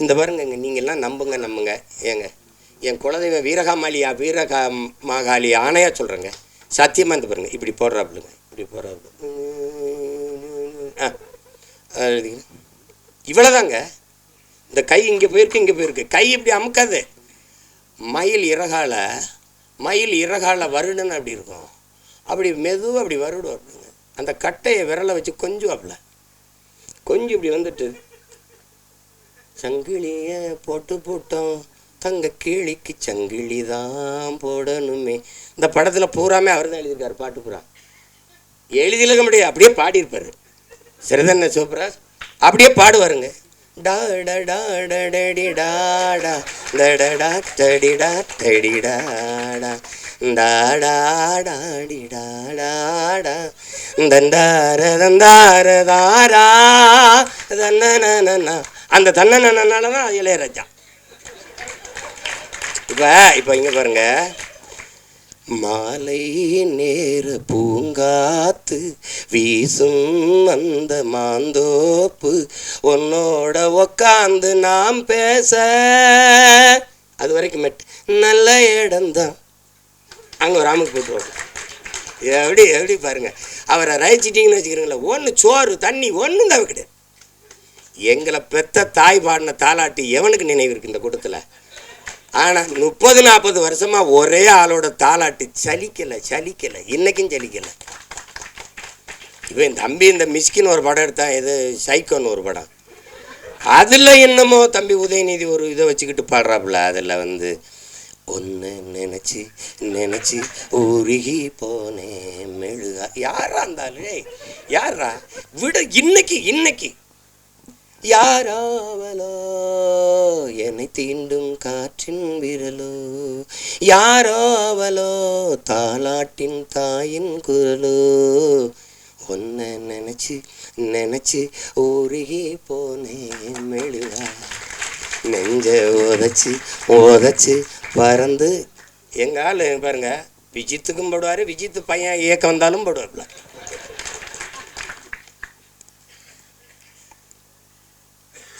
இந்த பாருங்க, நீங்கள்லாம் நம்புங்க ஏங்க, என் குலதெய்வம் வீரகாமாகாளி ஆணையாக சொல்கிறேங்க. சத்தியமாக இருந்து பாருங்கள், இப்படி போடுறாப்புலுங்க, இப்படி போடுறாப்புல. இவ்வளோதாங்க. இந்த கை இங்கே போயிருக்கு. கை இப்படி அமுக்காது. மயில் இறகால வருடுன்னு அப்படி இருக்கும். அப்படி மெதுவாக அப்படி வருடும் அப்படிங்க. அந்த கட்டையை விரலை வச்சு கொஞ்சம் இப்படி வந்துட்டு, சங்கிலிய போட்டோம் தங்க கிளிக்கு சங்கிலி தான் போடணுமே. இந்த படத்தில் பூராமே அவர் தான் எழுதியிருக்காரு. பாட்டு பூரா எழுதியிருக்க முடியாது, அப்படியே பாடியிருப்பார். சரிதானே சூப்பரா? அப்படியே பாடுவாருங்க. டாடா டாடடி டாடா டடடா டடிடா டடிடாடா டாடா டாடி டாடாடா தண்டார தந்தார தாரா தன்னனா. அந்த தன்னனால தான் இளையராஜா. இப்போ இங்கே பாருங்க, மாலை நேர பூங்காத்து வீசும் அந்த மாந்தோப்பு உன்னோட உக்காந்து நாம் பேச, அது வரைக்கும் நல்ல இடம்தான். அங்கே ஒரு ராமுக்கு போட்டுருவாங்க. எப்படி பாருங்க, அவரை ரசிச்சிட்டிங்கன்னு வச்சுக்கிறீங்களா, ஒன்று சோறு தண்ணி ஒன்றும் தான் கிடையாது. எங்களை பெத்த தாய் பாடின தாலாட்டி எவனுக்கு நினைவு இருக்குது இந்த கூட்டத்தில்? ஆனால் 30-40 வருஷமாக ஒரே ஆளோட தாலாட்டி சலிக்கலை. இன்னைக்கும் சலிக்கலை. இப்போ என் தம்பி இந்த மிஸ்கின் ஒரு படம் எடுத்தான், இது சைக்கோன்னு ஒரு படம். அதில் என்னமோ தம்பி உதயநிதி ஒரு இதை வச்சுக்கிட்டு பாடுறாப்புல. அதில் ஒன்று நினச்சி உருகி போனேன் மெழுகா. யாரா இருந்தாலும் யாரா விட இன்னைக்கு யாராவலோ என்னை தீண்டும் காற்றின் விரலோ, யாராவலோ தாலாட்டின் தாயின் குரலோ, ஒன்ன நினச்சி ஊருகி போனேன் மெழுகா, நெஞ்ச ஓதச்சு பறந்து. எங்கள் ஆள் பாருங்க, விஜித்துக்கும் போடுவார், விஜித்து பையன் இயக்கம் வந்தாலும் போடுவார்ல.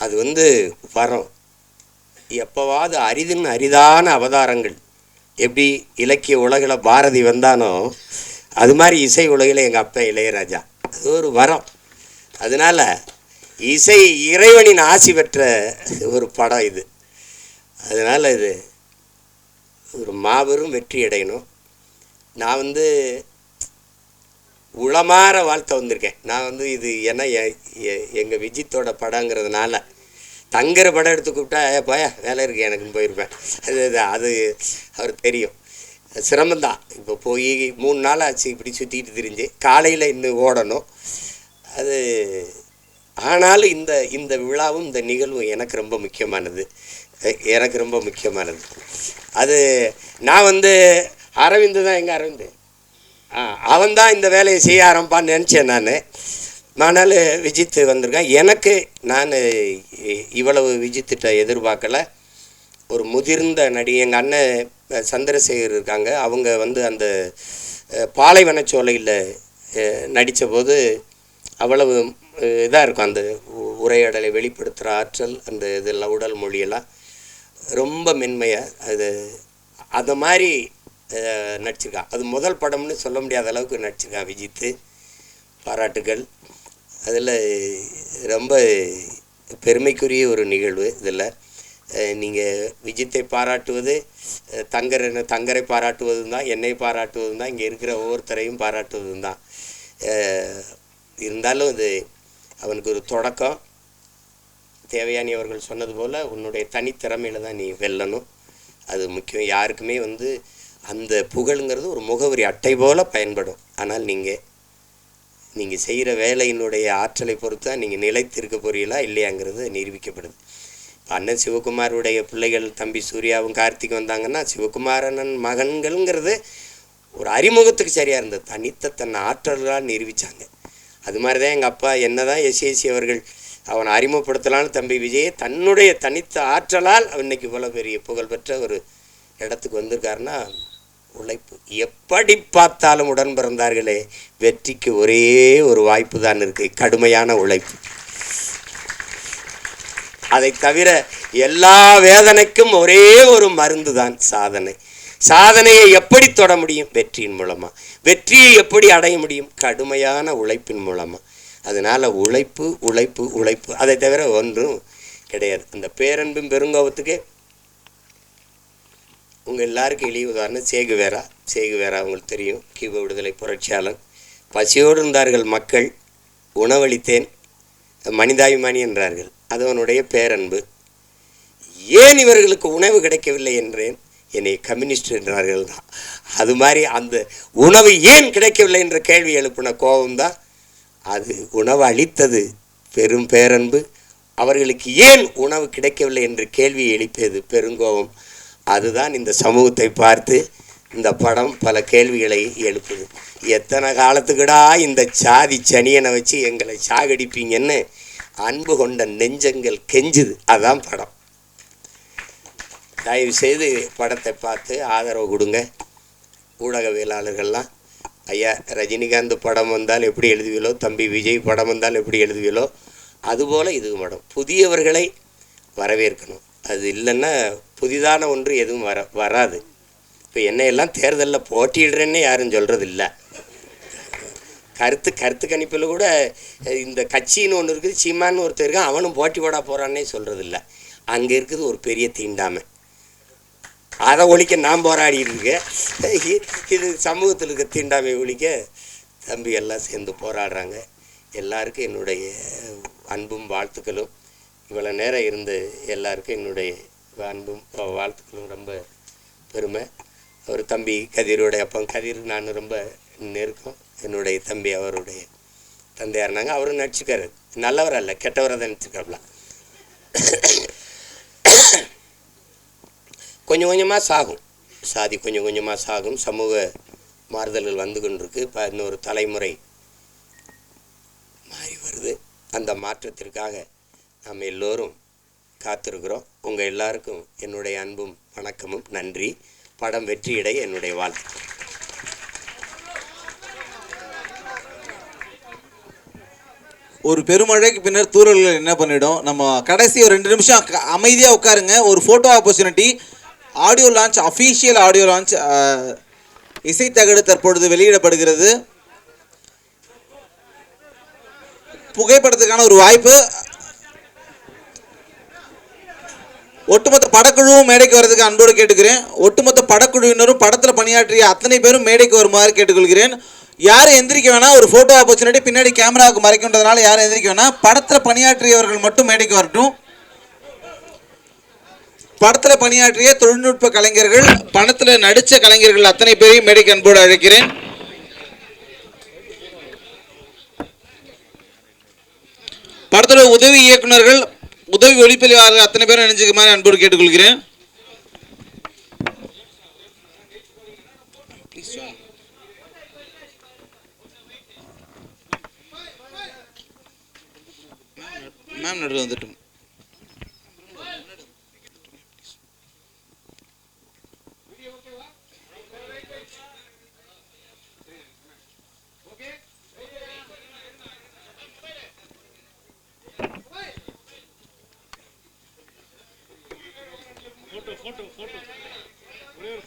அது வரும். எப்போவாது அரிதான அவதாரங்கள். எப்படி இலக்கிய உலகில் பாரதி வந்தானோ அது மாதிரி இசை உலகில் எங்கள் அப்பா இளையராஜா. அது ஒரு வரம். அதனால் இசை இறைவனின் ஆசி பெற்ற ஒரு படம் இது. அதனால் இது ஒரு மாபெரும் வெற்றி அடையணும். நான் உளமாற வாழ்த்த வந்திருக்கேன். நான் இது ஏன்னா எங்கள் விஜித்தோட படங்கிறதுனால தங்குற படம் எடுத்து கூப்பிட்டா போயா வேலை இருக்குது எனக்குன்னு போயிருப்பேன். அது அவர் தெரியும். சிரமந்தான். இப்போ போய் 3 நாள் ஆச்சு இப்படி சுற்றிக்கிட்டு திரிஞ்சு, காலையில் இன்னும் ஓடணும். அது ஆனாலும் இந்த விழாவும் இந்த நிகழ்வும் எனக்கு ரொம்ப முக்கியமானது. அது நான் அரவிந்த் தான், எங்கள் அரவிந்த் அவன் தான் இந்த வேலையை செய்ய ஆரம்பிப்பான்னு நினச்சேன் நான். ஆனால் விஜித்து வந்திருக்கேன். நான் இவ்வளவு விஜித்திட்ட எதிர்பார்க்கலை. ஒரு முதிர்ந்த நடி எங்கள் அண்ணன் சந்திரசேகர் இருக்காங்க. அவங்க அந்த பாலைவனச்சோலையில் நடித்த போது அவ்வளவு இதாக இருக்கும். அந்த உரையாடலை வெளிப்படுத்துகிற ஆற்றல், அந்த இதெல்லாம் உடல் மொழியெல்லாம் ரொம்ப மென்மையாக அது மாதிரி நடிச்சிருக்கான். அது முதல் படம்னு சொல்ல முடியாத அளவுக்கு நடிச்சிருக்கான் விஜித்து. பாராட்டுகள். அதில் ரொம்ப பெருமைக்குரிய ஒரு நிகழ்வு. இதில் நீங்கள் விஜித்தை பாராட்டுவது, தங்கரை பாராட்டுவதும் தான், என்னை பாராட்டுவதும் தான், இங்கே இருக்கிற ஒவ்வொருத்தரையும் பாராட்டுவதும் தான். இருந்தாலும் இது அவனுக்கு ஒரு தொடக்கம். தேவயானி அவர்கள் சொன்னது போல் உன்னுடைய தனித்திறமையில் தான் நீ வெல்லணும். அது முக்கியம். யாருக்குமே அந்த புகழுங்கிறது ஒரு முகவரி அட்டை போல் பயன்படும். ஆனால் நீங்கள் செய்கிற வேலையினுடைய ஆற்றலை பொறுத்து தான் நீங்கள் நிலைத்திருக்க போறீங்களா இல்லையாங்கிறது நிரூபிக்கப்படுது. அண்ணன் சிவகுமாருடைய பிள்ளைகள் தம்பி சூர்யாவும் கார்த்திக் வந்தாங்கன்னா, சிவகுமாரன் மகன்கள்ங்கிறது ஒரு அறிமுகத்துக்கு சரியாக இருந்தது. தன் ஆற்றல்களால் நிரூபித்தாங்க. அது மாதிரி தான் எங்கள் அப்பா என்ன தான் எஸ்ஏசி அவர்கள் அவனை அறிமுகப்படுத்தலான்னு தம்பி விஜய் தன்னுடைய தனித்த ஆற்றலால் இன்னைக்கு இவ்வளோ பெரிய புகழ்பெற்ற ஒரு இடத்துக்கு வந்திருக்காருன்னா உழைப்பு. எப்படி பார்த்தாலும் உடன் பிறந்தார்களே, வெற்றிக்கு ஒரே ஒரு வாய்ப்பு தான் இருக்குது, கடுமையான உழைப்பு. அதை தவிர எல்லா வேதனைக்கும் ஒரே ஒரு மருந்து தான் சாதனை. சாதனையை எப்படி தொட முடியும்? வெற்றியின் மூலமா. வெற்றியை எப்படி அடைய முடியும்? கடுமையான உழைப்பின் மூலமா. அதனால உழைப்பு உழைப்பு உழைப்பு, அதை தவிர ஒன்றும் கிடையாது. அந்த பேரன்பும் பெருங்கோபத்துக்கு உங்கள் எல்லாருக்கும் எளிய உதாரணம் சேகுவேரா. உங்களுக்கு தெரியும், கியூபா விடுதலை புரட்சியாளன். பசியோடு இருந்தார்கள் மக்கள், உணவளித்தேன், மனிதாபிமானி என்றார்கள். அது அவனுடைய பேரன்பு. ஏன் இவர்களுக்கு உணவு கிடைக்கவில்லை என்றேன், என்னை கம்யூனிஸ்ட் என்றார்கள் தான். அது மாதிரி அந்த உணவு ஏன் கிடைக்கவில்லை என்ற கேள்வி எழுப்பின கோபம்தான். அது உணவு அளித்தது பெரும் பேரன்பு. அவர்களுக்கு ஏன் உணவு கிடைக்கவில்லை என்று கேள்வியை எழுப்பியது பெருங்கோபம். அதுதான் இந்த சமூகத்தை பார்த்து இந்த படம் பல கேள்விகளை எழுப்புது. எத்தனை காலத்துக்குடா இந்த சாதி சனியனை வச்சு எங்களை சாகடிப்பீங்கன்னு அன்பு கொண்ட நெஞ்சங்கள் கெஞ்சுது. அதான் படம். தயவு செய்து படத்தை பார்த்து ஆதரவு கொடுங்க. ஊடகவியலாளர்கள்லாம், ஐயா ரஜினிகாந்த் படம் வந்தால் எப்படி எழுதுவீங்களோ, தம்பி விஜய் படம் வந்தால் எப்படி எழுதுவீங்களோ, அதுபோல் இது படம் புதியவர்களை வரவேற்கணும். அது இல்லைன்னா புதிதான ஒன்று எதுவும் வராது. இப்போ என்னையெல்லாம் தேர்தலில் போட்டியிடுறேன்னு யாரும் சொல்கிறது இல்லை. கருத்து கணிப்பில் கூட இந்த கட்சின்னு ஒன்று இருக்குது, சீமான்னு ஒருத்தர் இருக்கான், அவனும் போட்டி போட போகிறான்னே சொல்கிறது இல்லை. அங்கே இருக்குது ஒரு பெரிய தீண்டாமை. அதை ஒழிக்க நான் போராடிட்டு இருக்கேன். இது சமூகத்தில் இருக்க தீண்டாமை ஒழிக்க தம்பி எல்லாம் சேர்ந்து போராடுறாங்க. எல்லாருக்கும் என்னுடைய அன்பும் வாழ்த்துக்களும். இவ்வளோ நேரம் இருந்து எல்லாருக்கும் என்னுடைய அன்பும் வாழ்த்துக்களும். ரொம்ப பெருமை. ஒரு தம்பி கதிரோடைய அப்போ கதிர் நான் ரொம்ப நெருக்கம். என்னுடைய தம்பி அவருடைய தந்தையாருனாங்க. அவரும் நடிச்சுக்காரு. நல்லவர் அல்ல, கெட்டவரை தான் நடிச்சுக்காப்ல. கொஞ்சம் கொஞ்சமாக சாகும், சாதி கொஞ்சம் கொஞ்சமாக சாகும். சமூக மாறுதல்கள் வந்து கொண்டிருக்கு. இப்போ இன்னொரு தலைமுறை மாறி வருது. அந்த மாற்றத்திற்காக நாம் எல்லோரும் காத்திருக்கிறோம். உங்கள் எல்லாருக்கும் என்னுடைய அன்பும் வணக்கமும் நன்றி. படம் வெற்றியடைய என்னுடைய வாழ்த்து. ஒரு பெருமழைக்கு பின்னர் தூறல்கள் என்ன பண்ணிடும். நம்ம கடைசி ஒரு 2 நிமிஷம் அமைதியாக உட்காருங்க. ஒரு photo opportunity. Audio launch, official audio launch இசைத்தகடு தற்பொழுது வெளியிடப்படுகிறது. புகைப்படத்துக்கான ஒரு வாய்ப்பு. ஒட்டுமொத்த படக்குழுவும் மேடைக்கு வர்றதுக்கு அன்போடு கேட்டுக்கிறேன். ஒட்டுமொத்த படக்குழுவினரும் படத்தில் பணியாற்றிய அத்தனை பேரும் மேடைக்கு வருமாறு கேட்டுக்கொள்கிறேன். யாரும் எந்திரிக்க வேணாம். ஒரு ஃபோட்டோ ஆப்பர்ச்சுனிட்டி. பின்னாடி கேமராவுக்கு மறைக்கின்றதுனால யாரும் எந்திரிக்க வேணாம். படத்தில் பணியாற்றியவர்கள் மட்டும் மேடைக்கு வரட்டும். படத்தில் பணியாற்றிய தொழில்நுட்ப கலைஞர்கள், படத்தில் நடித்த கலைஞர்கள் அத்தனை பேரையும் மேடைக்கு அன்போடு அழைக்கிறேன். படத்தோட உதவி இயக்குநர்கள், உதவி ஒளிப்பதிவாளர்கள் அத்தனை பேரும் நினைச்சுக்குமாறு அன்போடு கேட்டுக்கொள்கிறேன். மேம் நடுவில் வந்துட்டும். फोटो